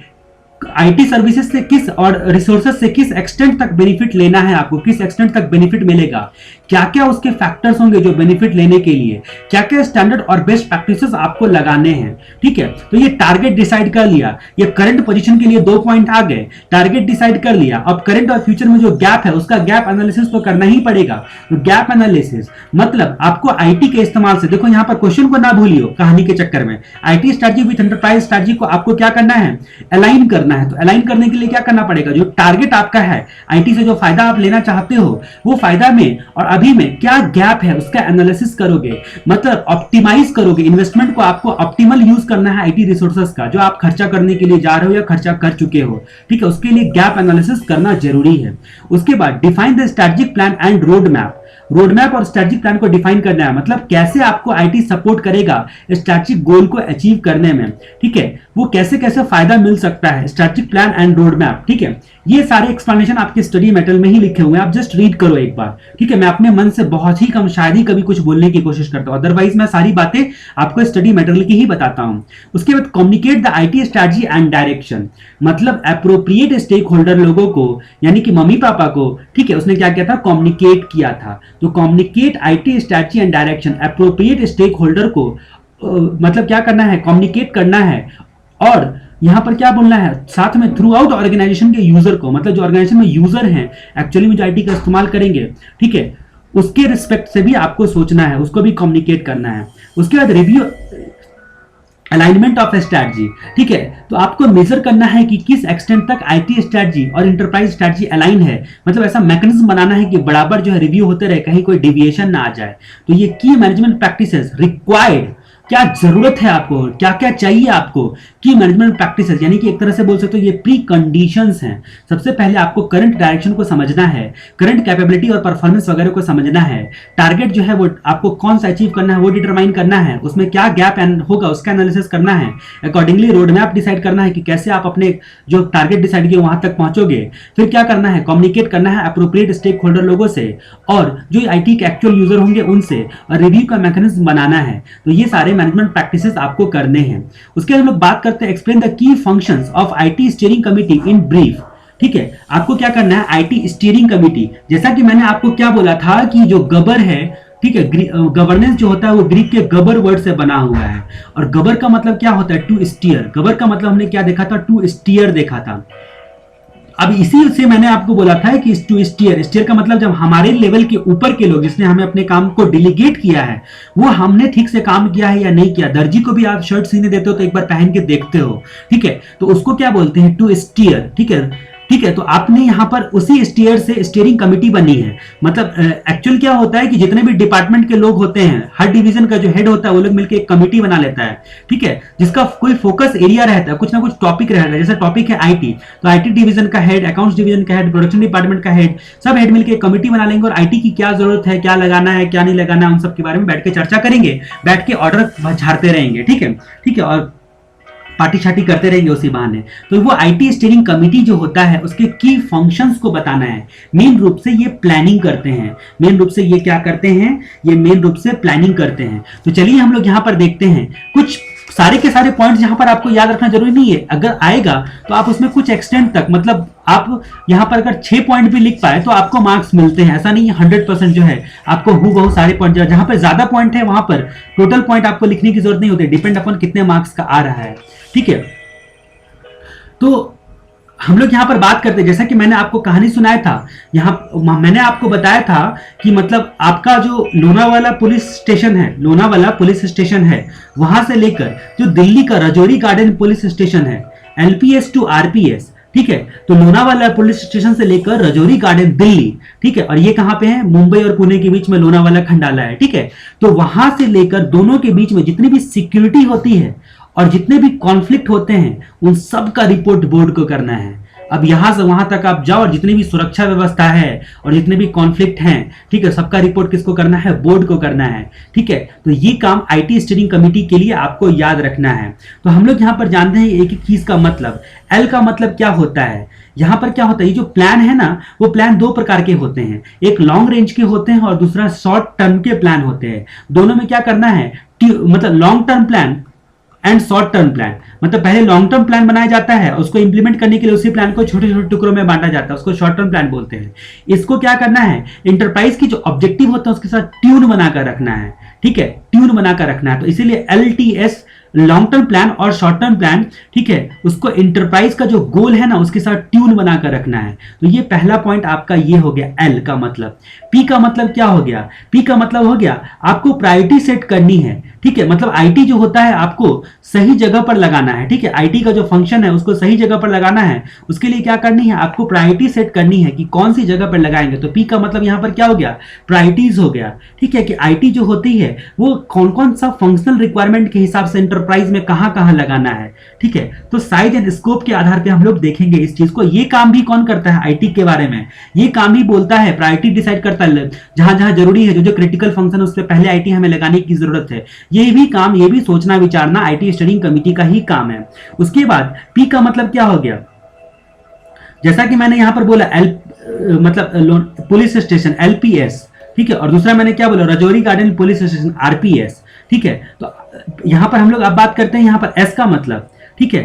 आईटी सर्विसेज से किस और रिसोर्सेज से किस एक्सटेंट तक बेनिफिट लेना है, आपको किस एक्सटेंट तक बेनिफिट मिलेगा, क्या क्या उसके फैक्टर्स होंगे जो बेनिफिट लेने के लिए, क्या क्या स्टैंडर्ड और बेस्ट प्रैक्टिसेस आपको लगाने हैं, ठीक है। तो ये टारगेट डिसाइड कर लिया, ये करंट पोजीशन के लिए 2 पॉइंट आ गए, टारगेट डिसाइड कर लिया। अब करंट और फ्यूचर में जो गैप है उसका गैप एनालिसिस तो करना ही पड़ेगा। तो गैप एनालिसिस मतलब आपको आईटी के इस्तेमाल से, देखो यहां पर क्वेश्चन को ना भूलियो कहानी के चक्कर में, IT strategy with enterprise strategy को आपको क्या करना है, अलाइन करना है। तो अलाइन करने के लिए क्या करना पड़ेगा, जो टारगेट आपका है आईटी से, जो फायदा आप लेना चाहते हो, वो फायदा में और अभी में क्या गैप है उसका एनालिसिस करोगे, मतलब ऑप्टिमाइज करोगे इन्वेस्टमेंट को। आपको ऑप्टिमल यूज करना है आईटी रिसोर्सेज का, जो आप खर्चा करने के लिए जा रहे हो या खर्चा कर चुके हो, ठीक है। उसके लिए गैप एनालिसिस करना जरूरी है। उसके बाद define the strategic plan and road map. Road map और स्ट्रेटेजिक प्लान को डिफाइन करना है, मतलब कैसे आपको आईटी सपोर्ट करेगा स्ट्रेटेजिक गोल को अचीव करने में, ठीक है। वो कैसे कैसे फायदा मिल सकता है, strategic plan and road map, ठीक है। ये सारे एक्सप्लेनेशन आपके स्टडी मटेरियल में ही लिखे हुए हैं, आप जस्ट रीड करो एक बार, ठीक है। मैं अपने मन से बहुत ही कम, शायद ही कभी कुछ बोलने की कोशिश करता हूं, अदरवाइज मैं सारी बातें आपको स्टडी मटेरियल की ही बताता हूं। उसके बाद communicate the IT strategy and direction, मतलब एप्रोप्रिएट स्टेक होल्डर लोगों को, यानी कि मम्मी पापा को, ठीक है, उसने क्या किया था, कम्युनिकेट किया था। तो communicate IT strategy and direction, appropriate stakeholder को मतलब क्या करना है, कम्युनिकेट करना है। और यहां पर क्या बोलना है, साथ में थ्रू आउट ऑर्गेनाइजेशन के यूजर को, मतलब जो ऑर्गेनाइजेशन में यूजर हैं एक्चुअली में जो आईटी का इस्तेमाल करेंगे, ठीक है, उसके रिस्पेक्ट से भी आपको सोचना है, उसको भी कम्युनिकेट करना है। उसके बाद रिव्यू अलाइनमेंट ऑफ स्ट्रैटेजी, ठीक है। तो आपको मेजर करना है कि किस एक्सटेंट तक आईटी स्ट्रैटेजी और इंटरप्राइज स्ट्रैटेजी अलाइन है, मतलब ऐसा मैकेनिज्म बनाना है कि बराबर जो है रिव्यू होते रहे, कहीं कोई डिविएशन ना आ जाए। तो ये की मैनेजमेंट प्रैक्टिसेस रिक्वायर्ड, क्या जरूरत है आपको, क्या क्या चाहिए आपको की मैनेजमेंट प्रैक्टिसेस, यानी कि एक तरह से बोल सकते हो ये प्री कंडीशंस हैं। सबसे पहले आपको करंट डायरेक्शन को समझना है, करंट कैपेबिलिटी और परफॉर्मेंस वगैरह को समझना है, टारगेट जो है वो आपको कौन सा अचीव करना है वो डिटरमाइन करना है, उसमें क्या गैप होगा उसका एनालिसिस करना है, अकॉर्डिंगली रोड मैप डिसाइड करना है कि कैसे आप अपने जो टारगेट डिसाइड किए वहां तक पहुंचोगे। फिर क्या करना है, कम्युनिकेट करना है अप्रोप्रिएट स्टेक होल्डर लोगों से और जो आईटी के एक्चुअल यूजर होंगे उनसे, और रिव्यू का मैकेनिज्म बनाना है। तो ये सारे मैनेजमेंट प्रैक्टिसेस आपको करने हैं। उसके बाद हम लोग बात करते हैं explain the key functions of IT steering committee in brief. ठीक है, आपको क्या करना है, आईटी स्टीयरिंग कमिटी, जैसा कि मैंने आपको क्या बोला था कि जो गबर है, ठीक है, गवर्नेंस जो होता है वो ग्रीक के गबर वर्ड से बना हुआ है। और गबर का मतलब क्या होता है, टू स्टीयर। गबर का मतलब हमने क्या देखा था, टू स्टीयर देखा था। अब इसी से मैंने आपको बोला था कि टू स्टीयर, स्टीयर का मतलब जब हमारे लेवल के ऊपर के लोग जिसने हमें अपने काम को डिलीगेट किया है वो हमने ठीक से काम किया है या नहीं किया। दर्जी को भी आप शर्ट सीने देते हो तो एक बार पहन के देखते हो, ठीक है, तो उसको क्या बोलते हैं, टू स्टीयर। ठीक है, ठीक है, तो आपने यहां पर उसी स्टीयर से स्टीयरिंग कमिटी बनी है। मतलब एक्चुअल क्या होता है कि जितने भी डिपार्टमेंट के लोग होते हैं, हर डिवीजन का जो हेड होता है वो लोग मिलकर एक कमिटी बना लेता है, ठीक है, जिसका कोई फोकस एरिया रहता है, कुछ ना कुछ टॉपिक रहता है। जैसे टॉपिक है आईटी, तो आईटी डिवीजन का हेड, अकाउंट्स डिवीजन का हेड, प्रोडक्शन डिपार्टमेंट का हेड, सब हेड मिलकर एक कमिटी बना लेंगे और आईटी की क्या जरूरत है, क्या लगाना है, क्या नहीं लगाना है, उन सब के बारे में बैठ के चर्चा करेंगे, बैठ के ऑर्डर झाड़ते रहेंगे। ठीक है, ठीक है, और पार्टी छाटी करते रहेंगे उसी बहाने। तो वो आईटी स्टीयरिंग कमिटी जो होता है उसके की फंक्शंस को बताना है। मेन रूप से ये प्लानिंग करते हैं, मेन रूप से ये क्या करते हैं, ये मेन रूप से प्लानिंग करते हैं। तो चलिए हम लोग यहाँ पर देखते हैं कुछ सारे के सारे पॉइंट्स यहाँ पर आपको याद रखना जरूरी नहीं है, अगर आएगा तो आप उसमें कुछ एक्सटेंड तक, मतलब आप यहाँ पर अगर 6 पॉइंट भी लिख पाए तो आपको मार्क्स मिलते हैं। ऐसा नहीं है 100% जो है आपको हूबहू सारे पॉइंट, जहां पर ज्यादा पॉइंट है वहां पर टोटल पॉइंट आपको लिखने की जरूरत नहीं होती, डिपेंड अपॉन कितने मार्क्स का आ रहा है। ठीक है, तो हम लोग यहां पर बात करते हैं, जैसा कि मैंने आपको कहानी सुनाया था, यहां मैंने आपको बताया था कि मतलब आपका जो लोनावाला पुलिस स्टेशन है, लोनावाला पुलिस स्टेशन है, वहां से लेकर जो दिल्ली का रजौरी गार्डन पुलिस स्टेशन है, एलपीएस टू आरपीएस, ठीक है, तो लोनावाला पुलिस स्टेशन से लेकर रजौरी गार्डन दिल्ली, ठीक है, और ये कहां पे है, मुंबई और पुणे के बीच में लोनावाला खंडाला है। ठीक है, तो वहां से लेकर दोनों के बीच में जितनी भी सिक्योरिटी होती है और जितने भी कॉन्फ्लिक्ट होते हैं उन सब का रिपोर्ट बोर्ड को करना है। अब यहां से वहां तक आप जाओ और जितनी भी सुरक्षा व्यवस्था है और जितने भी कॉन्फ्लिक्ट हैं, ठीक है, सबका रिपोर्ट किसको करना है, बोर्ड को करना है। ठीक है, तो ये काम आईटी स्टीयरिंग कमेटी के लिए आपको याद रखना है। तो हम लोग यहां पर जानते हैं एक एक चीज का मतलब। एल का मतलब क्या होता है, यहां पर क्या होता है, ये जो प्लान है ना वो प्लान दो प्रकार के होते हैं, एक लॉन्ग रेंज के होते हैं और दूसरा शॉर्ट टर्म के प्लान होते हैं। दोनों में क्या करना है, मतलब long term plan and short term plan, मतलब पहले लॉन्ग टर्म प्लान बनाया जाता है, उसको इंप्लीमेंट करने के लिए उसी प्लान को छोटे छोटे टुकड़ों में बांटा जाता है, उसको शॉर्ट टर्म प्लान बोलते हैं। इसको क्या करना है, इंटरप्राइज की जो ऑब्जेक्टिव होता है उसके साथ ट्यून बनाकर रखना है। ठीक है, ट्यून बनाकर रखना है, तो इसीलिए एलटीएस लॉन्ग टर्म प्लान और शॉर्ट टर्म प्लान, ठीक है, उसको इंटरप्राइज का जो गोल है ना उसके साथ ट्यून बनाकर रखना है। तो ये पहला पॉइंट आपका ये हो गया एल का मतलब। पी का मतलब क्या हो गया, पी का मतलब हो गया आपको प्रायोरिटी सेट करनी है। ठीक है, मतलब आईटी जो होता है आपको सही जगह पर लगाना है। ठीक है, आईटी का जो फंक्शन है उसको सही जगह पर लगाना है, उसके लिए क्या करनी है, आपको प्रायोरिटी सेट करनी है कि कौन सी जगह पर लगाएंगे। तो पी का मतलब यहां पर क्या हो गया, प्रायोरिटीज हो गया। ठीक है, कि आईटी जो होती है वो कौन कौन सा फंक्शनल रिक्वायरमेंट के हिसाब से इंटरप्राइज में कहां कहां लगाना है। ठीक है, तो साइज एंड स्कोप के आधार पे हम लोग देखेंगे इस चीज को। ये काम भी कौन करता है, आईटी के बारे में ये काम ही बोलता है, प्रायोरिटी डिसाइड करता है, जहां जहां जरूरी है, जो जो क्रिटिकल फंक्शन उस पर पहले आईटी हमें लगाने की जरूरत है। ये भी काम, ये भी सोचना विचारना आईटी स्टीयरिंग कमेटी का ही काम है। उसके बाद पी का मतलब क्या हो गया, जैसा कि मैंने यहां पर बोला एल मतलब पुलिस स्टेशन एलपीएस, ठीक है, और दूसरा मैंने क्या बोला, Rajouri garden police station RPS. ठीक है, तो यहां पर हम लोग अब बात करते हैं यहां पर एस का मतलब। ठीक है,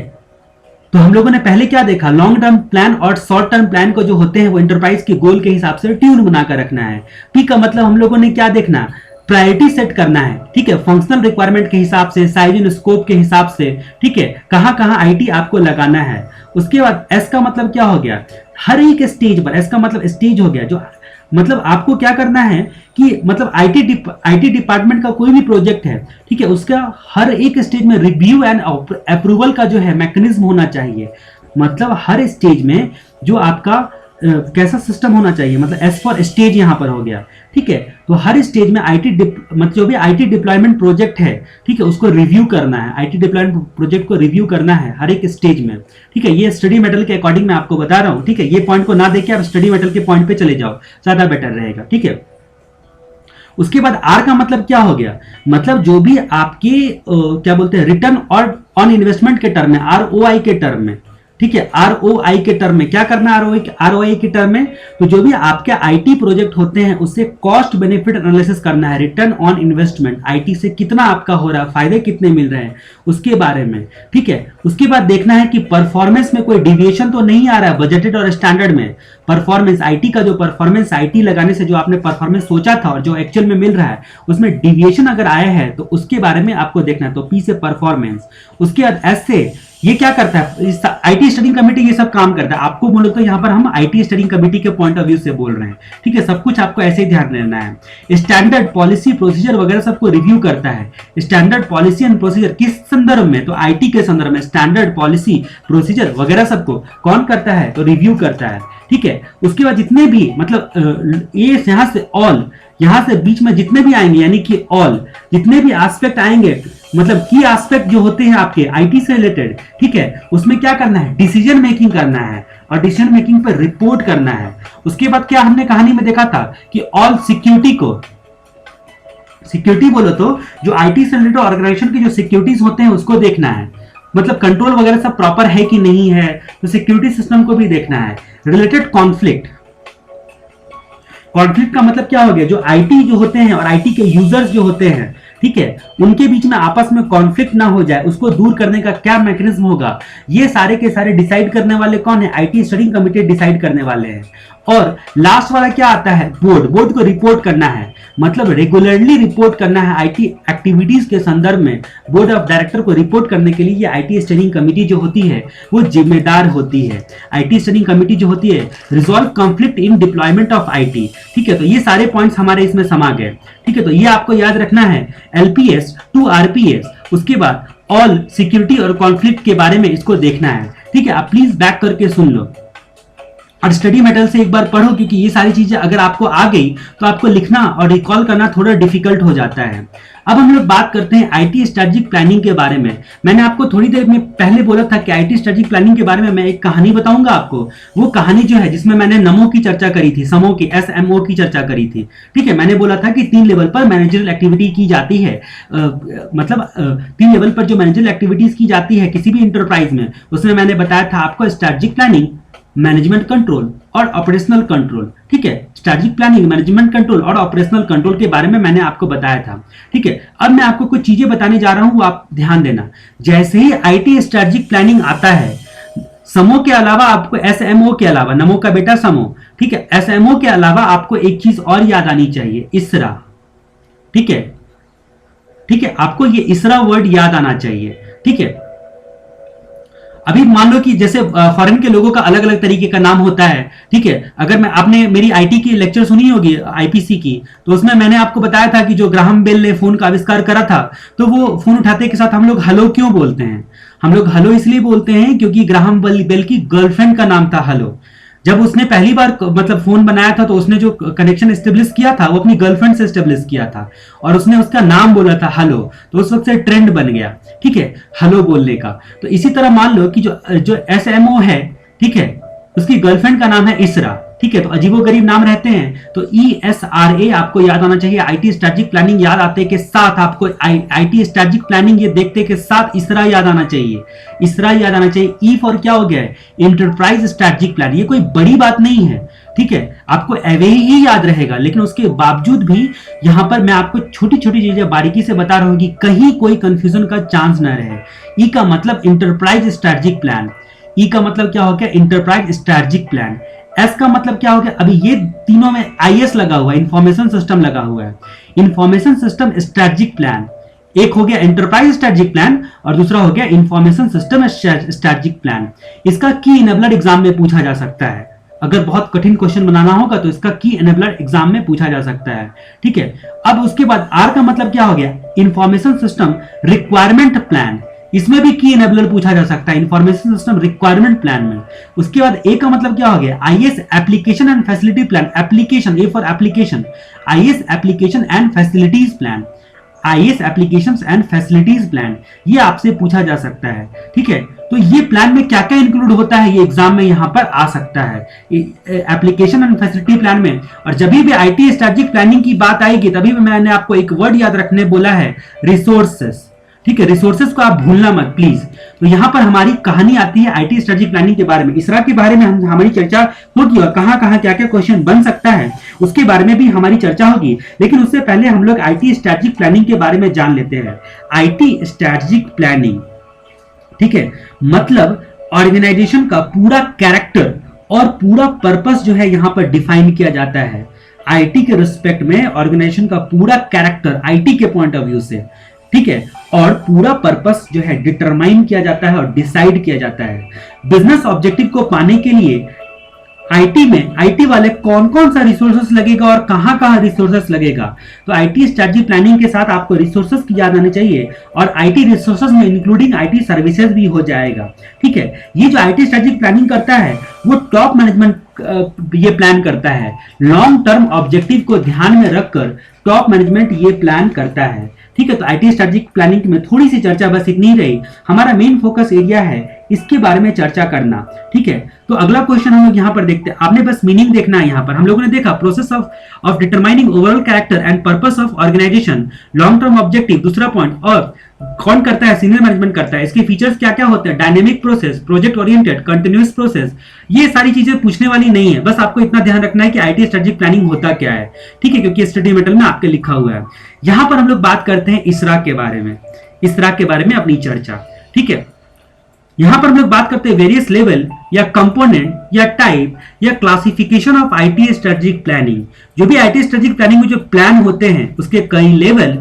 तो हम लोगों ने पहले क्या देखा, लॉन्ग टर्म प्लान और शॉर्ट टर्म प्लान को जो होते हैं वो इंटरप्राइज के गोल के हिसाब से ट्यून बनाकर रखना है। पी का मतलब हम लोगों ने क्या देखना, प्रायोरिटी सेट करना है। ठीक है, फंक्शनल रिक्वायरमेंट के हिसाब से, साइज एंड स्कोप के हिसाब से, ठीक है, कहां कहां आईटी आपको लगाना है। उसके बाद एस का मतलब क्या हो गया, हर एक स्टेज पर, एस का मतलब स्टेज हो गया, जो मतलब आपको क्या करना है कि मतलब आईटी डिपार्टमेंट का कोई भी प्रोजेक्ट है, ठीक है, उसका हर एक स्टेज में रिव्यू एंड अप्रूवल का जो है मैकेनिज्म होना चाहिए। मतलब हर स्टेज में जो आपका कैसा सिस्टम होना चाहिए, मतलब एस फॉर स्टेज यहाँ पर हो गया, ठीक है। तो हर स्टेज में मतलब जो भी आईटी डिप्लॉयमेंट प्रोजेक्ट है, ठीक है, उसको रिव्यू करना है, आईटी डिप्लॉयमेंट प्रोजेक्ट को रिव्यू करना है हर एक स्टेज में, ठीक है। ये स्टडी मेटल के अकॉर्डिंग मैं आपको बता रहा हूँ, ठीक है। ये पॉइंट को ना देख के आप स्टडी मेटल के पॉइंट पे चले जाओ, ज्यादा बेटर रहेगा, ठीक है। उसके बाद आर का मतलब क्या हो गया, मतलब जो भी आपके क्या बोलते हैं रिटर्न और ऑन इन्वेस्टमेंट के टर्म में, आरओआई के टर्म में, ठीक है, आरओआई के टर्म में क्या करना है, आरओआई के टर्म में, तो जो भी आपके आईटी प्रोजेक्ट होते हैं उससे कॉस्ट बेनिफिट एनालिसिस करना है, रिटर्न ऑन इन्वेस्टमेंट, आईटी से कितना आपका हो रहा है, फायदे कितने मिल रहे हैं उसके बारे में, ठीक है। उसके बाद देखना है कि परफॉर्मेंस में कोई डिविएशन तो नहीं आ रहा है बजटेड और स्टैंडर्ड में, परफॉर्मेंस आईटी का जो परफॉर्मेंस आईटी लगाने से जो आपने परफॉर्मेंस सोचा था और जो एक्चुअल में मिल रहा है उसमें डिविएशन अगर आया है तो उसके बारे में आपको देखना है। तो पी से परफॉर्मेंस, उसके बाद एस से ये क्या करता है, आईटी स्टडिंग कमेटी ये सब काम करता है। आपको बोलो तो यहाँ पर हम आईटी स्टडिंग कमेटी के पॉइंट ऑफ व्यू से बोल रहे हैं, ठीक है। सब कुछ आपको ऐसे ही ध्यान देना है। स्टैंडर्ड पॉलिसी प्रोसीजर वगैरह सबको रिव्यू करता है। स्टैंडर्ड पॉलिसी एंड प्रोसीजर किस संदर्भ में, तो आईटी के संदर्भ में स्टैंडर्ड पॉलिसी प्रोसीजर वगैरह सबको कौन करता है, तो रिव्यू करता है, ठीक है। उसके बाद जितने भी मतलब ये यहां से ऑल, यहां से बीच में जितने भी आएंगे यानी कि ऑल जितने भी एस्पेक्ट आएंगे, मतलब की एस्पेक्ट जो होते हैं आपके आईटी से रिलेटेड, ठीक है, उसमें क्या करना है, डिसीजन मेकिंग करना है और डिसीजन मेकिंग पर रिपोर्ट करना है। उसके बाद क्या हमने कहानी में देखा था कि ऑल सिक्योरिटी को, सिक्योरिटी बोलो तो जो आईटी से रिलेटेड ऑर्गेनाइजेशन के जो सिक्योरिटीज होते हैं उसको देखना है, मतलब कंट्रोल वगैरह सब प्रॉपर है कि नहीं है, तो सिक्योरिटी सिस्टम को भी देखना है। रिलेटेड कॉन्फ्लिक्ट, कॉन्फ्लिक्ट का मतलब क्या हो गया, जो आईटी जो होते हैं और आईटी के यूजर्स जो होते हैं, ठीक है, उनके बीच में आपस में कॉन्फ्लिक्ट ना हो जाए उसको दूर करने का क्या मैकेनिज्म होगा, ये सारे के सारे डिसाइड करने वाले कौन है, आईटी स्टडिंग कमिटी डिसाइड करने वाले हैं। और लास्ट वाला क्या आता है, बोर्ड, बोर्ड को रिपोर्ट करना है, मतलब रेगुलरली रिपोर्ट करना है आईटी एक्टिविटीज के संदर्भ में। बोर्ड ऑफ डायरेक्टर को रिपोर्ट करने के लिए ये आईटी स्टडिंग कमेटी जो होती है वो जिम्मेदार होती है। आईटी स्टडिंग कमेटी जो होती है resolve conflict in deployment of IT, ठीक है। तो ये सारे पॉइंट्स हमारे इसमें समा गए, ठीक है। तो ये आपको याद रखना है, एलपीएस टू आरपीएस, उसके बाद ऑल सिक्योरिटी और कॉन्फ्लिक्ट के बारे में इसको देखना है, ठीक है। आप प्लीज बैक करके सुन लो और स्टडी मेटल से एक बार पढ़ो, क्योंकि ये सारी चीजें अगर आपको आ गई तो आपको लिखना और रिकॉल करना थोड़ा डिफिकल्ट हो जाता है। अब हम लोग बात करते हैं आईटी स्ट्रेटेजिक प्लानिंग के बारे में। मैंने आपको थोड़ी देर में पहले बोला था कि आईटी स्ट्रेटेजिक प्लानिंग के बारे में मैं एक कहानी बताऊंगा आपको। वो कहानी जो है जिसमें मैंने नमो की चर्चा करी थी, समो की, एसएमओ की चर्चा करी थी, ठीक है। मैंने बोला था कि 3 लेवल पर मैनेजरल एक्टिविटी की जाती है, मतलब 3 लेवल पर जो मैनेजरल एक्टिविटीज की जाती है किसी भी इंटरप्राइज में, उसमें मैंने बताया था आपको स्ट्रेटेजिक प्लानिंग, मैनेजमेंट कंट्रोल और ऑपरेशनल कंट्रोल, ठीक है। स्ट्रेटेजिक प्लानिंग, मैनेजमेंट कंट्रोल और ऑपरेशनल कंट्रोल के बारे में मैंने आपको बताया था, ठीक है। अब मैं आपको कुछ चीजें बताने जा रहा हूं, वो आप ध्यान देना। जैसे ही आईटी स्ट्रेटेजिक प्लानिंग आता है, समो के अलावा आपको, एसएमओ के अलावा, नमो का बेटा समो, ठीक है, एसएमओ के अलावा आपको एक चीज और याद आनी चाहिए, इसरा, ठीक है, ठीक है। आपको ये इसरा वर्ड याद आना चाहिए, ठीक है। अभी मान लो कि जैसे फॉरेन के लोगों का अलग अलग तरीके का नाम होता है, ठीक है। अगर मैं, आपने मेरी आईटी की लेक्चर सुनी होगी आईपीसी की, तो उसमें मैंने आपको बताया था कि जो ग्राहम बेल ने फोन का आविष्कार करा था, तो वो फोन उठाते के साथ हम लोग हेलो क्यों बोलते हैं, हम लोग हेलो इसलिए बोलते हैं क्योंकि ग्राहम बेल की गर्लफ्रेंड का नाम था हेलो। जब उसने पहली बार मतलब फोन बनाया था तो उसने जो कनेक्शन एस्टेब्लिश किया था वो अपनी गर्लफ्रेंड से एस्टेब्लिश किया था और उसने उसका नाम बोला था हेलो, तो उस वक्त से ट्रेंड बन गया, ठीक है, हेलो बोलने का। तो इसी तरह मान लो कि जो एसएमओ है, ठीक है, उसकी गर्लफ्रेंड का नाम है इसरा, ठीक है। तो अजीबोगरीब नाम रहते हैं, तो ESRA आपको याद आना चाहिए। आईटी स्ट्रेटेजिक प्लानिंग याद आते के साथ आपको आईटी स्ट्रेटेजिक प्लानिंग ये देखते के साथ इसरा याद आना चाहिए, इसरा याद आना चाहिए। ई फॉर क्या हो गया है, इंटरप्राइज स्ट्रेटेजिक प्लान। ये कोई बड़ी बात नहीं है, ठीक है, आपको एवे ही याद रहेगा, लेकिन उसके बावजूद भी यहां पर मैं आपको छोटी छोटी चीजें बारीकी से बता रहा हूं कि कहीं कोई कंफ्यूजन का चांस ना रहे। ई का मतलब इंटरप्राइज स्ट्रेटेजिक प्लान, ई का मतलब क्या हो गया, इंटरप्राइज स्ट्रेटेजिक प्लान। एस का मतलब क्या हो गया, अभी ये तीनों में आईएस लगा हुआ है, इंफॉर्मेशन सिस्टम लगा हुआ है, इंफॉर्मेशन सिस्टम स्ट्रेटेजिक प्लान। एक हो गया एंटरप्राइज स्ट्रेटेजिक प्लान और दूसरा हो गया इंफॉर्मेशन सिस्टम स्ट्रेटेजिक प्लान। इसका की इनेबलर एग्जाम में पूछा जा सकता है, अगर बहुत कठिन क्वेश्चन बनाना होगा तो इसका की इनेबलर एग्जाम में पूछा जा सकता है, ठीक है। अब उसके बाद आर का मतलब क्या हो गया, इंफॉर्मेशन सिस्टम रिक्वायरमेंट प्लान। इसमें भी की एनेबलर पूछा जा सकता है इंफॉर्मेशन सिस्टम रिक्वायरमेंट प्लान में। उसके बाद ए का मतलब क्या हो गया, IAS application and facility plan, application, A for application, IAS application and facilities plan, IAS applications and facilities plan, ये आपसे पूछा जा सकता है। ठीक है, तो ये प्लान में क्या क्या इंक्लूड होता है, ये एग्जाम में यहां पर आ सकता है एप्लीकेशन एंड फैसिलिटी प्लान में। और जब भी आईटी स्ट्रेटेजिक प्लानिंग की बात आएगी तभी मैंने आपको एक वर्ड याद रखने बोला है, रिसोर्सेस। ठीक है, रिसोर्सेस को आप भूलना मत प्लीज। तो यहां पर हमारी कहानी आती है आईटी स्ट्रेटेजिक प्लानिंग के बारे में, इसरा के बारे में हमारी चर्चा होगी और कहां कहां क्या क्या क्वेश्चन बन सकता है उसके बारे में भी हमारी चर्चा होगी। लेकिन उससे पहले हम लोग आईटी स्ट्रेटेजिक प्लानिंग के बारे में जान लेते हैं। आईटी स्ट्रेटेजिक प्लानिंग, ठीक है, मतलब ऑर्गेनाइजेशन का पूरा कैरेक्टर और पूरा पर्पस जो है यहां पर डिफाइन किया जाता है। आईटी के रिस्पेक्ट में ऑर्गेनाइजेशन का पूरा कैरेक्टर आईटी के पॉइंट ऑफ व्यू से, ठीक है, और पूरा पर्पस जो है डिटरमाइन किया जाता है और डिसाइड किया जाता है। बिजनेस ऑब्जेक्टिव को पाने के लिए आईटी में आईटी वाले कौन कौन सा रिसोर्सेस लगेगा और कहां कहां रिसोर्सेस लगेगा। तो आईटी स्ट्रेटजी प्लानिंग के साथ आपको रिसोर्सेस की याद आनी चाहिए और आईटी रिसोर्सेस में इंक्लूडिंग आईटी सर्विसेज भी हो जाएगा। ठीक है, ये जो आईटी स्ट्रेटजी प्लानिंग करता है वो टॉप मैनेजमेंट ये प्लान करता है। लॉन्ग टर्म ऑब्जेक्टिव को ध्यान में रखकर टॉप मैनेजमेंट ये प्लान करता है। ठीक है, तो आईटी स्ट्रेटेजिक प्लानिंग में थोड़ी सी चर्चा बस इतनी ही रही। हमारा मेन फोकस एरिया है इसके बारे में चर्चा करना। ठीक है, तो अगला क्वेश्चन हम लोग यहाँ पर देखते हैं। आपने बस मीनिंग देखना है। यहाँ पर हम लोगों ने देखा process of determining overall character and purpose of organisation, long term objective दूसरा पॉइंट, और कौन करता है, सीनियर मैनेजमेंट करता है। इसके फीचर्स क्या क्या होते हैं, dynamic process, project oriented, continuous process. ये सारी चीजें पूछने वाली नहीं है, बस आपको इतना ध्यान रखना है कि आईटी स्ट्रेटेजिक प्लानिंग होता क्या है। ठीक है, क्योंकि स्टडी मेटेरियल में आपके लिखा हुआ है। यहां पर हम लोग बात करते हैं इसरा के बारे में, इसरा के बारे में अपनी चर्चा। ठीक है, यहां पर हम लोग बात करते हैं वेरियस लेवल या कंपोनेंट या टाइप या classification of IT strategic planning. जो भी आईटी स्ट्रेटेजिक प्लानिंग में जो प्लान होते हैं उसके कई लेवल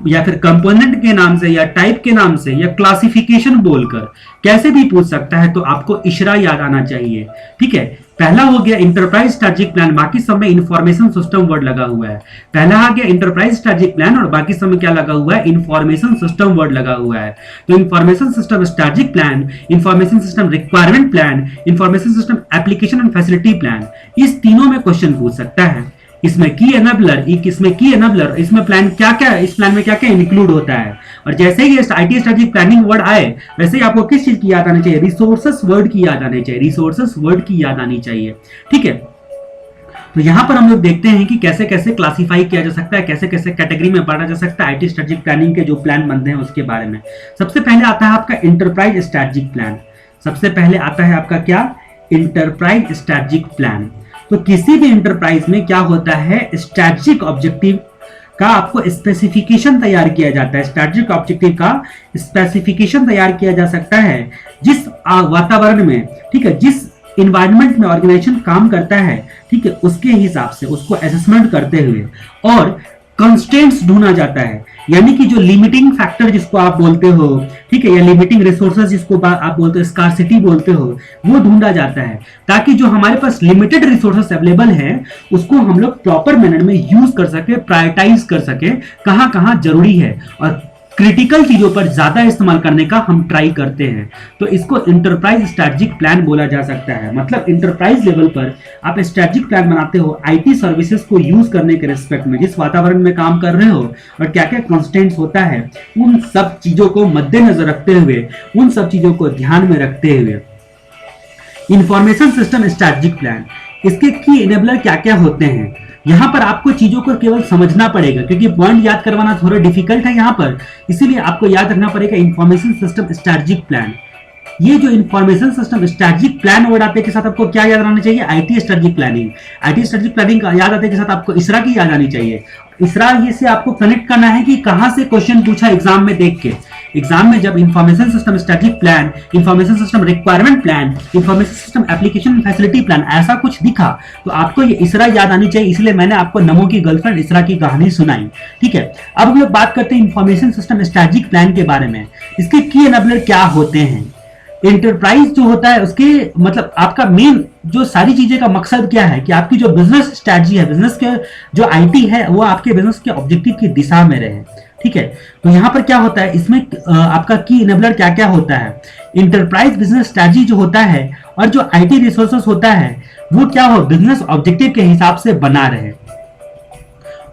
या फिर कंपोनेंट के नाम से या टाइप के नाम से या क्लासिफिकेशन बोलकर कैसे भी पूछ सकता है, तो आपको इशरा याद आना चाहिए। ठीक है, पहला हो गया इंटरप्राइज स्ट्रेटेजिक प्लान, बाकी सब में इंफॉर्मेशन सिस्टम वर्ड लगा हुआ है। पहला आ गया इंटरप्राइज स्ट्रेटेजिक प्लान और बाकी सब में क्या लगा हुआ है, इंफॉर्मेशन सिस्टम वर्ड लगा हुआ है। तो information system strategic plan, information system requirement plan, information system application and facility plan, इस तीनों में क्वेश्चन पूछ सकता है। इसमें की एनेबलर, इसमें प्लान क्या क्या, इस प्लान में क्या क्या इंक्लूड होता है। और जैसे ही आईटी स्ट्रेटेजिक प्लानिंग वर्ड आए वैसे ही आपको किस चीज की याद आनी चाहिए, रिसोर्सेस वर्ड की याद आनी चाहिए, रिसोर्सेस वर्ड की याद आनी चाहिए। ठीक है, तो यहां पर हम लोग देखते हैं कि कैसे कैसे क्लासिफाई किया जा सकता है, कैसे कैसे कैटेगरी में बांटा जा सकता है आईटी स्ट्रेटेजिक प्लानिंग के जो प्लान बनते हैं उसके बारे में। सबसे पहले आता है आपका इंटरप्राइज स्ट्रेटेजिक प्लान। सबसे पहले आता है आपका क्या, इंटरप्राइज स्ट्रेटेजिक प्लान। तो किसी भी इंटरप्राइज में क्या होता है, स्ट्रेटेजिक ऑब्जेक्टिव का आपको स्पेसिफिकेशन तैयार किया जाता है। स्ट्रेटेजिक ऑब्जेक्टिव का स्पेसिफिकेशन तैयार किया जा सकता है जिस वातावरण में, ठीक है, जिस इन्वायरमेंट में ऑर्गेनाइजेशन काम करता है, ठीक है, उसके हिसाब से उसको असेसमेंट करते हुए और कंस्ट्रेंट्स ढूंढा जाता है। यानी कि जो लिमिटिंग फैक्टर जिसको आप बोलते हो, ठीक है, या लिमिटिंग रिसोर्सेज जिसको आप बोलते हो, स्कार्सिटी बोलते हो, वो ढूंढा जाता है ताकि जो हमारे पास लिमिटेड रिसोर्सेज अवेलेबल है उसको हम लोग प्रॉपर मैनर में यूज कर सके, प्रायोरिटाइज कर सके, कहां कहां जरूरी है और क्रिटिकल चीजों पर ज्यादा इस्तेमाल करने का हम ट्राई करते हैं। तो इसको इंटरप्राइज स्ट्रेटेजिक प्लान बोला जा सकता है। मतलब इंटरप्राइज लेवल पर आप स्ट्रेटेजिक प्लान बनाते हो आईटी सर्विसेज को यूज करने के रिस्पेक्ट में, जिस वातावरण में काम कर रहे हो और क्या क्या कॉन्स्टेंट्स होता है, उन सब चीजों को मद्देनजर रखते हुए, उन सब चीजों को ध्यान में रखते हुए इंफॉर्मेशन सिस्टम स्ट्रेटेजिक प्लान, इसके की इनेबलर क्या क्या होते हैं। यहां पर आपको चीजों को केवल समझना पड़ेगा क्योंकि पॉइंट याद करवाना थोड़ा डिफिकल्ट है यहां पर, इसीलिए आपको याद रखना पड़ेगा इंफॉर्मेशन सिस्टम स्ट्रेटेजिक प्लान। ये जो information system strategic plan word आते के साथ आपको क्या याद आना चाहिए, IT strategic planning. IT strategic planning का याद आते के साथ आपको इसरा की याद आनी चाहिए। इसरा ये से आपको कनेक्ट करना है कि कहां से क्वेश्चन पूछा एग्जाम में देख के। एग्जाम में जब information system strategic plan, information system requirement plan, information system application facility plan ऐसा कुछ दिखा तो आपको ये इसरा याद आनी चाहिए। इसलिए मैंने आपको नमो की गर्लफ्रेंड इसरा की कहानी सुनाई। ठीक है, अब हम लोग बात करते हैं इंफॉर्मेशन सिस्टम स्ट्रेटेजिक प्लान के बारे में। इसके की एनेबलर क्या होते हैं। इंटरप्राइज जो होता है उसके मतलब आपका मेन जो सारी चीजें का मकसद क्या है कि आपकी जो बिजनेस स्ट्रेटजी है, बिजनेस के जो आईटी है वो आपके बिजनेस के ऑब्जेक्टिव की दिशा में रहे। ठीक है। तो यहाँ पर क्या होता है, इसमें आपका की इनेबलर क्या क्या होता है, इंटरप्राइज बिजनेस स्ट्रेटजी जो होता है और जो आईटी रिसोर्सेस होता है वो क्या हो, बिजनेस ऑब्जेक्टिव के हिसाब से बना रहे।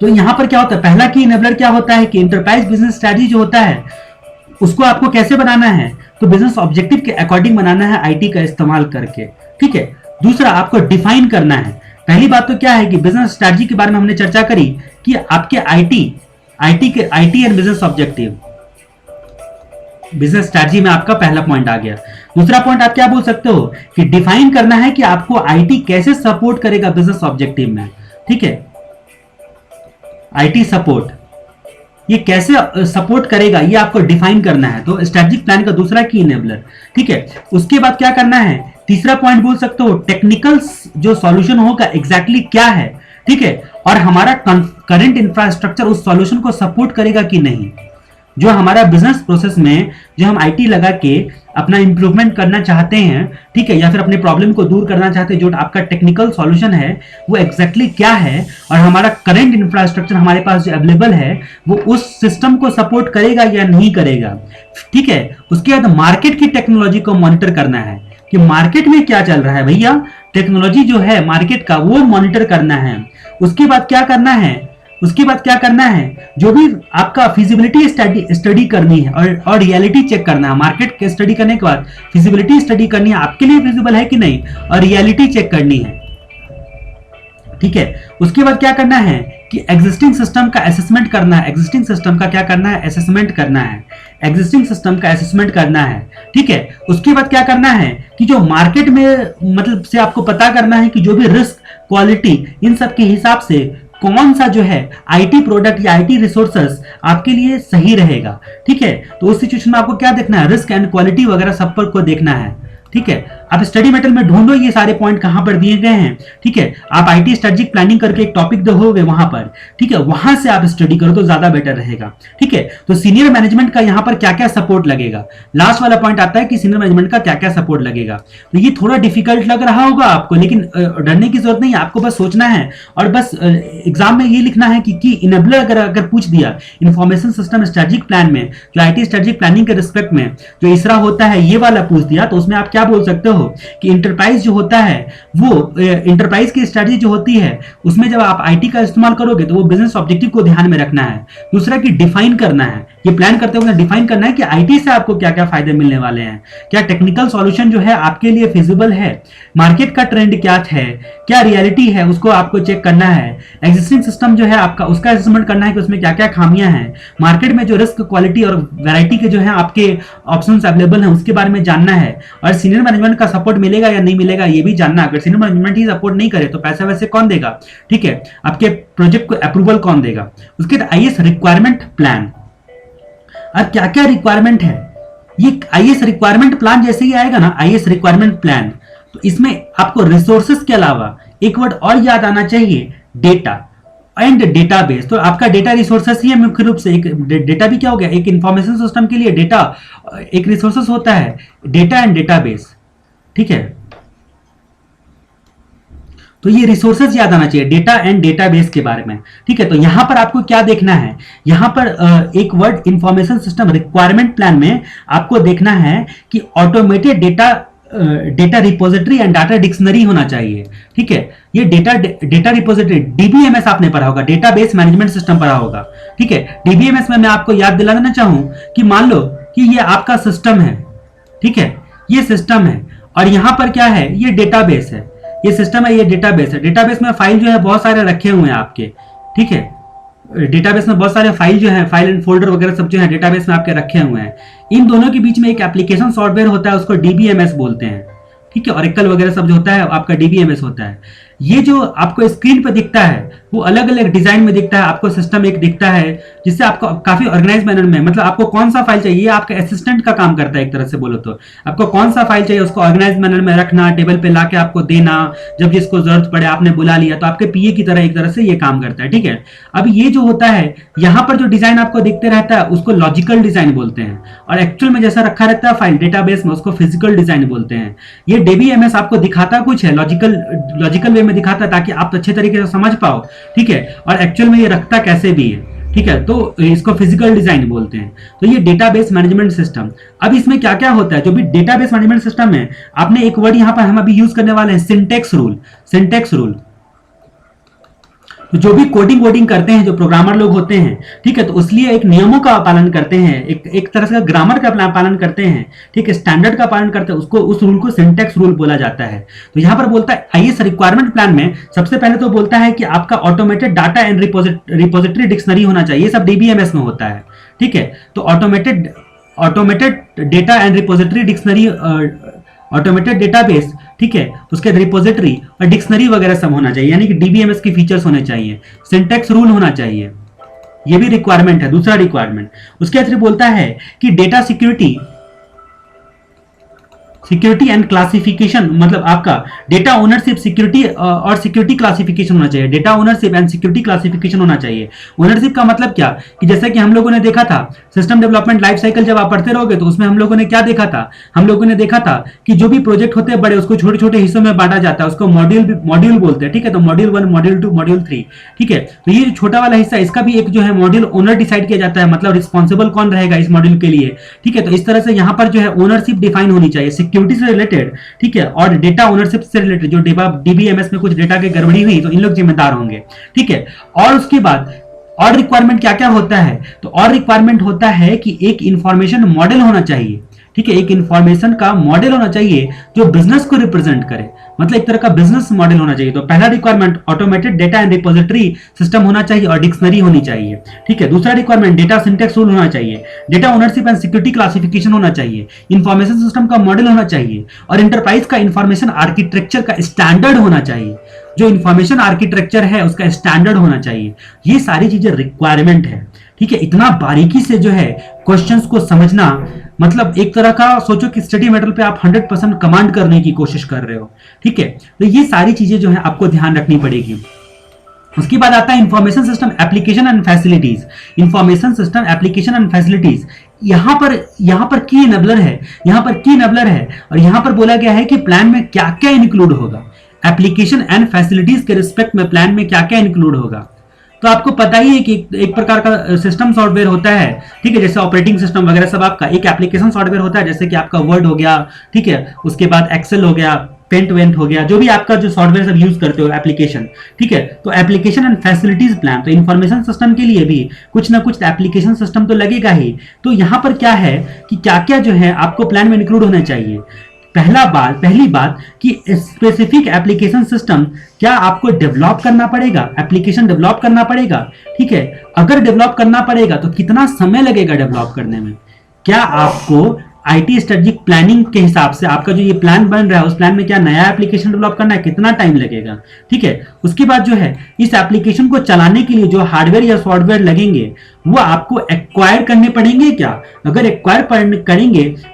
तो यहाँ पर क्या होता है, पहला की इनेबलर क्या होता है कि इंटरप्राइज बिजनेस स्ट्रेटजी जो होता है उसको आपको कैसे बनाना है, तो बिजनेस ऑब्जेक्टिव के अकॉर्डिंग बनाना है आईटी का इस्तेमाल करके। ठीक है। दूसरा, आपको डिफाइन करना है। पहली बात तो क्या है कि बिजनेस स्ट्रेटजी के बारे में हमने चर्चा करी कि आपके IT and business objective, business strategy में आपका पहला पॉइंट आ गया। दूसरा पॉइंट आप क्या बोल सकते हो कि डिफाइन करना है कि आपको आईटी कैसे सपोर्ट करेगा बिजनेस ऑब्जेक्टिव में। ठीक है, आईटी सपोर्ट ये कैसे सपोर्ट करेगा ये आपको डिफाइन करना है। तो स्ट्रेटेजिक प्लान का दूसरा की इनेबलर। ठीक है। उसके बाद क्या करना है, तीसरा पॉइंट बोल सकते हो टेक्निकल जो सॉल्यूशन होगा एग्जैक्टली क्या है। ठीक है, और हमारा करंट इंफ्रास्ट्रक्चर उस सॉल्यूशन को सपोर्ट करेगा कि नहीं। जो हमारा बिजनेस प्रोसेस में जो हम आईटी लगा के अपना इंप्रूवमेंट करना चाहते हैं, ठीक है, या फिर अपने प्रॉब्लम को दूर करना चाहते हैं, जो आपका टेक्निकल सॉल्यूशन है वो एग्जैक्टली क्या है, और हमारा करंट इंफ्रास्ट्रक्चर हमारे पास जो अवेलेबल है वो उस सिस्टम को सपोर्ट करेगा या नहीं करेगा। ठीक है। उसके बाद मार्केट की टेक्नोलॉजी को मॉनिटर करना है कि मार्केट में क्या चल रहा है भैया, टेक्नोलॉजी जो है मार्केट का वो मॉनिटर करना है। उसके बाद क्या करना है, जो भी आपका फिजिबिलिटी स्टडी करनी है और रियलिटी चेक करना है। मार्केट के स्टडी करने के बाद फिजिबिलिटी स्टडी करनी है, आपके लिए फिजिबल है कि नहीं, और रियलिटी चेक करनी है। ठीक है। उसके बाद क्या करना है कि एग्जिस्टिंग सिस्टम का असेसमेंट करना है। एग्जिस्टिंग सिस्टम का क्या करना है, असेसमेंट करना है। एग्जिस्टिंग सिस्टम का असेसमेंट करना है। ठीक है। उसके बाद क्या करना है कि जो मार्केट में मतलब से आपको पता करना है कि जो भी रिस्क, क्वालिटी, इन सब के हिसाब से कौन सा जो है आईटी प्रोडक्ट या आईटी रिसोर्सेस आपके लिए सही रहेगा। ठीक है। तो उस सिचुएशन में आपको क्या देखना है, रिस्क एंड क्वालिटी वगैरह सब पर को देखना है। ठीक है। आप स्टडी मटेरियल में ढूंढो ये सारे पॉइंट कहां पर दिए गए हैं। ठीक है। आप आईटी स्ट्रेटेजिक प्लानिंग करके एक टॉपिक देखोगे वहां पर, ठीक है, वहां से आप स्टडी करो तो ज्यादा बेटर रहेगा। ठीक है। तो सीनियर मैनेजमेंट का यहां पर क्या क्या सपोर्ट लगेगा, लास्ट वाला पॉइंट आता है कि सीनियर मैनेजमेंट का क्या क्या सपोर्ट लगेगा। तो ये थोड़ा डिफिकल्ट लग रहा होगा आपको, लेकिन डरने की जरूरत नहीं है, आपको बस सोचना है और बस एग्जाम में ये लिखना है कि इनेबलर अगर पूछ दिया इंफॉर्मेशन सिस्टम स्ट्रेटेजिक प्लान में, जो आईटी स्ट्रेटेजिक प्लानिंग के रिस्पेक्ट में जो इसरा होता है ये वाला पूछ दिया, तो उसमें आप क्या बोल सकते हो कि इंटरप्राइज जो होता है वो इंटरप्राइज की स्ट्रेटजी जो होती है उसमें जब आप आईटी का इस्तेमाल करोगे तो वो बिजनेस ऑब्जेक्टिव को ध्यान में रखना है। दूसरा कि डिफाइन करना है, ये प्लान करते हुए डिफाइन करना है कि आईटी से आपको क्या क्या फायदे मिलने वाले हैं, क्या टेक्निकल सॉल्यूशन जो है आपके लिए फिजिबल है, मार्केट का ट्रेंड क्या है, क्या रियलिटी है, उसको आपको चेक करना है। एग्जिस्टिंग सिस्टम जो है आपका उसका असेसमेंट करना है कि उसमें क्या क्या खामियां हैं। मार्केट में जो रिस्क, क्वालिटी और वैरायटी के जो है आपके ऑप्शंस अवेलेबल हैं उसके बारे में जानना है। और सीनियर मैनेजमेंट का सपोर्ट मिलेगा या नहीं मिलेगा ये भी जानना। अगर सीनियर मैनेजमेंट ही सपोर्ट नहीं करे तो पैसा वैसे कौन देगा। ठीक है। आपके प्रोजेक्ट को अप्रूवल कौन देगा। उसके बाद आईएएस रिक्वायरमेंट प्लान, और क्या क्या रिक्वायरमेंट है, ये आईएएस रिक्वायरमेंट प्लान जैसे ही आएगा ना, आईएएस रिक्वायरमेंट प्लान, तो इसमें आपको रिसोर्सेस के अलावा एक वर्ड और याद आना चाहिए, डेटा एंड डेटाबेस। तो आपका डेटा रिसोर्सेस ही है मुख्य रूप से। एक डेटा भी क्या हो गया, एक इंफॉर्मेशन सिस्टम के लिए डेटा एक रिसोर्सेस होता है, डेटा एंड डेटाबेस। ठीक है। तो ये रिसोर्सेज याद आना चाहिए डेटा एंड डेटाबेस के बारे में। ठीक है। तो यहां पर आपको क्या देखना है, यहां पर एक word information system requirement plan में आपको देखना है कि automated data repository and data dictionary होना चाहिए। ठीक है। ये डेटा रिपोजिटरी डीबीएमएस आपने पढ़ा होगा, डेटाबेस मैनेजमेंट सिस्टम पढ़ा होगा। ठीक है। डीबीएमएस में मैं आपको याद दिला देना चाहूं कि मान लो कि ये आपका सिस्टम है। ठीक है। ये सिस्टम है और यहां पर क्या है, ये डेटाबेस है, ये सिस्टम है, ये डेटाबेस है। डेटाबेस में फाइल जो है बहुत सारे रखे हुए हैं आपके। ठीक है। डेटाबेस में बहुत सारे फाइल जो है, फाइल एंड फोल्डर वगैरह सब जो है डेटाबेस में आपके रखे हुए हैं। इन दोनों के बीच में एक एप्लीकेशन सॉफ्टवेयर होता है, उसको डीबीएमएस बोलते हैं। ठीक है। ऑरेकल वगैरह सब जो होता है आपका डीबीएमएस होता है। ये जो आपको स्क्रीन पर दिखता है वो अलग अलग डिजाइन में दिखता है, आपको सिस्टम एक दिखता है जिससे आपको काफी ऑर्गेनाइज मैनर में, मतलब आपको कौन सा फाइल चाहिए, आपका असिस्टेंट का काम करता है एक तरह से बोलो तो। आपको कौन सा फाइल चाहिए उसको ऑर्गेनाइज मैनर में रखना, टेबल पे लाके आपको देना, जब जिसको जरूरत पड़े आपने बुला लिया, तो आपके पीए की तरह एक तरह से ये काम करता है। ठीक है। अब ये जो होता है यहाँ पर जो डिजाइन आपको दिखते रहता है उसको लॉजिकल डिजाइन बोलते हैं, और एक्चुअल में जैसा रखा रहता है फाइल डेटाबेस में उसको फिजिकल डिजाइन बोलते हैं। ये डीबीएमएस आपको दिखाता कुछ है, लॉजिकल वे में दिखाता है ताकि आप अच्छे तरीके से समझ पाओ। ठीक है। और एक्चुअल में ये रखता कैसे भी है। ठीक है, तो इसको फिजिकल डिजाइन बोलते हैं। तो ये डेटाबेस मैनेजमेंट सिस्टम। अब इसमें क्या क्या होता है, जो भी डेटाबेस मैनेजमेंट सिस्टम है, आपने एक वर्ड यहां पर हम अभी यूज करने वाले हैं, सिंटेक्स रूल। सिंटेक्स रूल, तो जो भी कोडिंग वोडिंग करते हैं, जो प्रोग्रामर लोग होते हैं, ठीक है, तो इसलिए एक नियमों का पालन करते हैं, एक तरह से ग्रामर का पालन करते हैं, ठीक है, स्टैंडर्ड का पालन करते हैं, उसको उस रूल को सिंटेक्स रूल बोला जाता है। तो यहां पर बोलता है आईएएस रिक्वायरमेंट प्लान में सबसे पहले तो बोलता है कि आपका automated data and repository dictionary होना चाहिए। ये सब डीबीएमएस में होता है, ठीक है। तो automated data and repository dictionary, automated database, ठीक है, उसके रिपोजिटरी और डिक्शनरी वगैरह सब होना चाहिए, यानी कि डीबीएमएस की फीचर्स होने चाहिए, सिंटेक्स रूल होना चाहिए। ये भी रिक्वायरमेंट है, दूसरा रिक्वायरमेंट। उसके बाद बोलता है कि डेटा सिक्योरिटी एंड क्लासिफिकेशन, मतलब आपका डेटा ओनरशिप, सिक्योरिटी और सिक्योरिटी क्लासिफिकेशन होना चाहिए। Data ownership and security classification होना चाहिए। ओनरशिप का मतलब क्या, कि जैसे कि हम लोगों ने देखा था सिस्टम डेवलपमेंट लाइफ साइकिल, जब आप पढ़ते रहोगे तो उसमें हम लोगों ने क्या देखा था, हम लोगों ने देखा था कि जो भी प्रोजेक्ट होते हैं बड़े, उसको छोटे छोटे हिस्सों में बांटा जाता है, उसको मॉड्यूल बोलते हैं, ठीक है। तो मॉड्यूल 1, मॉड्यूल 2, मॉड्यूल 3, ठीक है। तो ये छोटा वाला हिस्सा, इसका भी एक जो है मॉड्यूल ओनर डिसाइड किया जाता है, मतलब रिस्पॉन्सिबल कौन रहेगा इस मॉड्यूल के लिए, ठीक है। तो इस तरह से यहाँ पर जो है ओनरशिप डिफाइन होनी चाहिए, सिक्योरिटी से रिलेटेड, ठीक है, और डेटा ओनरशिप से रिलेटेड। जो डीबीएमएस में कुछ डेटा की गड़बड़ी हुई तो इन लोग जिम्मेदार होंगे, ठीक है। और उसके बाद और रिक्वायरमेंट क्या क्या होता है, तो और रिक्वायरमेंट होता है कि एक इंफॉर्मेशन मॉडल होना चाहिए, ठीक है। एक इंफॉर्मेशन का मॉडल होना चाहिए जो बिजनेस को रिप्रेजेंट करे, मतलब एक तरह का बिजनेस मॉडल होना चाहिए। तो पहला requirement automated data and repository system होना चाहिए और डिक्शनरी होनी चाहिए, ठीक है। दूसरा रिक्वायरमेंट डेटा सिंटेक्स रूल होना चाहिए, data ownership and security classification होना चाहिए, इंफॉर्मेशन सिस्टम का मॉडल होना चाहिए, और इंटरप्राइज का इंफॉर्मेशन आर्किटेक्चर का स्टैंडर्ड होना चाहिए। जो इंफॉर्मेशन आर्किटेक्चर है उसका स्टैंडर्ड होना चाहिए। ये सारी चीजें रिक्वायरमेंट है, ठीक है। इतना बारीकी से जो है क्वेश्चंस को समझना, मतलब एक तरह का सोचो कि स्टडी मटेरियल पे आप 100% कमांड करने की कोशिश कर रहे हो, ठीक है। तो ये सारी चीजें जो है आपको ध्यान रखनी पड़ेगी। उसके बाद आता है information system application and facilities. Information system application and facilities, यहां पर की एनेबलर है, और यहां पर बोला गया है कि प्लान में क्या क्या इंक्लूड होगा। एप्लीकेशन एंड फैसिलिटीज के रिस्पेक्ट में प्लान में क्या क्या इंक्लूड होगा। तो आपको पता ही है कि एक प्रकार का सिस्टम सॉफ्टवेयर होता है, ठीक है, जैसे ऑपरेटिंग सिस्टम वगैरह सब आपका एक एप्लीकेशन सॉफ्टवेयर होता है, जैसे कि आपका वर्ड हो गया, ठीक है, उसके बाद एक्सेल हो गया, पेंट वेंट हो गया, जो भी आपका जो सॉफ्टवेयर सब यूज करते हो एप्लीकेशन, ठीक है। तो एप्लीकेशन एंड फैसिलिटीज प्लान, तो इंफॉर्मेशन सिस्टम के लिए भी कुछ ना कुछ एप्लीकेशन सिस्टम तो लगेगा ही। तो यहां पर क्या है कि क्या क्या जो है आपको प्लान में इंक्लूड होना चाहिए। पहली बात कि स्पेसिफिक एप्लीकेशन सिस्टम क्या आपको डेवलप करना पड़ेगा, एप्लीकेशन डेवलप करना पड़ेगा, ठीक है। अगर डेवलप करना पड़ेगा तो कितना समय लगेगा डेवलप करने में। क्या आपको आईटी स्ट्रेटेजिक प्लानिंग के हिसाब से आपका जो ये प्लान बन रहा है उस प्लान में क्या नया एप्लीकेशन डेवलप करना है, कितना टाइम लगेगा, ठीक है। उसके बाद जो है इस एप्लीकेशन को चलाने के लिए जो हार्डवेयर या सॉफ्टवेयर लगेंगे वो आपको एक्वायर करने पड़ेंगे क्या। अगर एक्वायर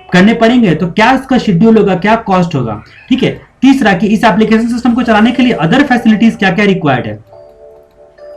करने पड़ेंगे तो क्या इसका शेड्यूल होगा, क्या कॉस्ट होगा, ठीक है। तीसरा कि इस एप्लीकेशन सिस्टम को चलाने के लिए अदर फैसिलिटीज क्या क्या रिक्वायर्ड है,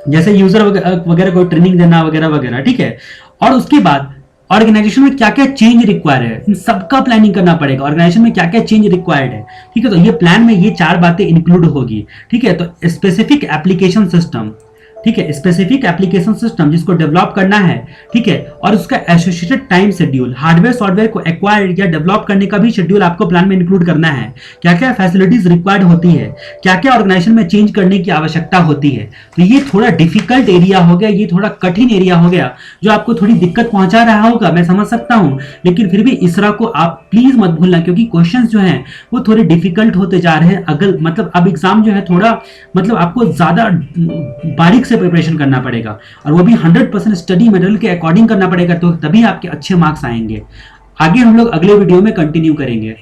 जैसे यूजर वगैरह को ट्रेनिंग देना वगैरह वगैरह, ठीक है। और उसके बाद ऑर्गेनाइजेशन में क्या क्या चेंज रिक्वायर्ड है, इन सबका प्लानिंग करना पड़ेगा। ऑर्गेनाइजेशन में क्या क्या चेंज रिक्वायर्ड है, ठीक है। तो ये प्लान में ये 4 बातें इंक्लूड होगी, ठीक है। तो स्पेसिफिक एप्लीकेशन सिस्टम, ठीक है, स्पेसिफिक एप्लीकेशन सिस्टम जिसको डेवलप करना है, ठीक है, और उसका associated time schedule, hardware software को एक्वायर या डेवलप करने का भी शेड्यूल आपको प्लान में इंक्लूड करना है। क्या क्या फैसिलिटीज रिक्वायर्ड होती है, क्या क्या ऑर्गेनाइजेशन में चेंज करने की आवश्यकता होती है। तो ये थोड़ा डिफिकल्ट एरिया हो गया, ये थोड़ा कठिन एरिया हो गया जो आपको थोड़ी दिक्कत पहुंचा रहा होगा, मैं समझ सकता हूं। लेकिन फिर भी इसरा को आप प्लीज मत भूलना, क्योंकि क्वेश्चन जो है वो थोड़े डिफिकल्ट होते जा रहे हैं। अगर मतलब अब एग्जाम जो है थोड़ा मतलब आपको ज्यादा बारीक से प्रिपरेशन करना पड़ेगा, और वो भी 100% स्टडी मटेरियल के अकॉर्डिंग करना पड़ेगा, तो तभी आपके अच्छे मार्क्स आएंगे। आगे हम लोग अगले वीडियो में कंटिन्यू करेंगे।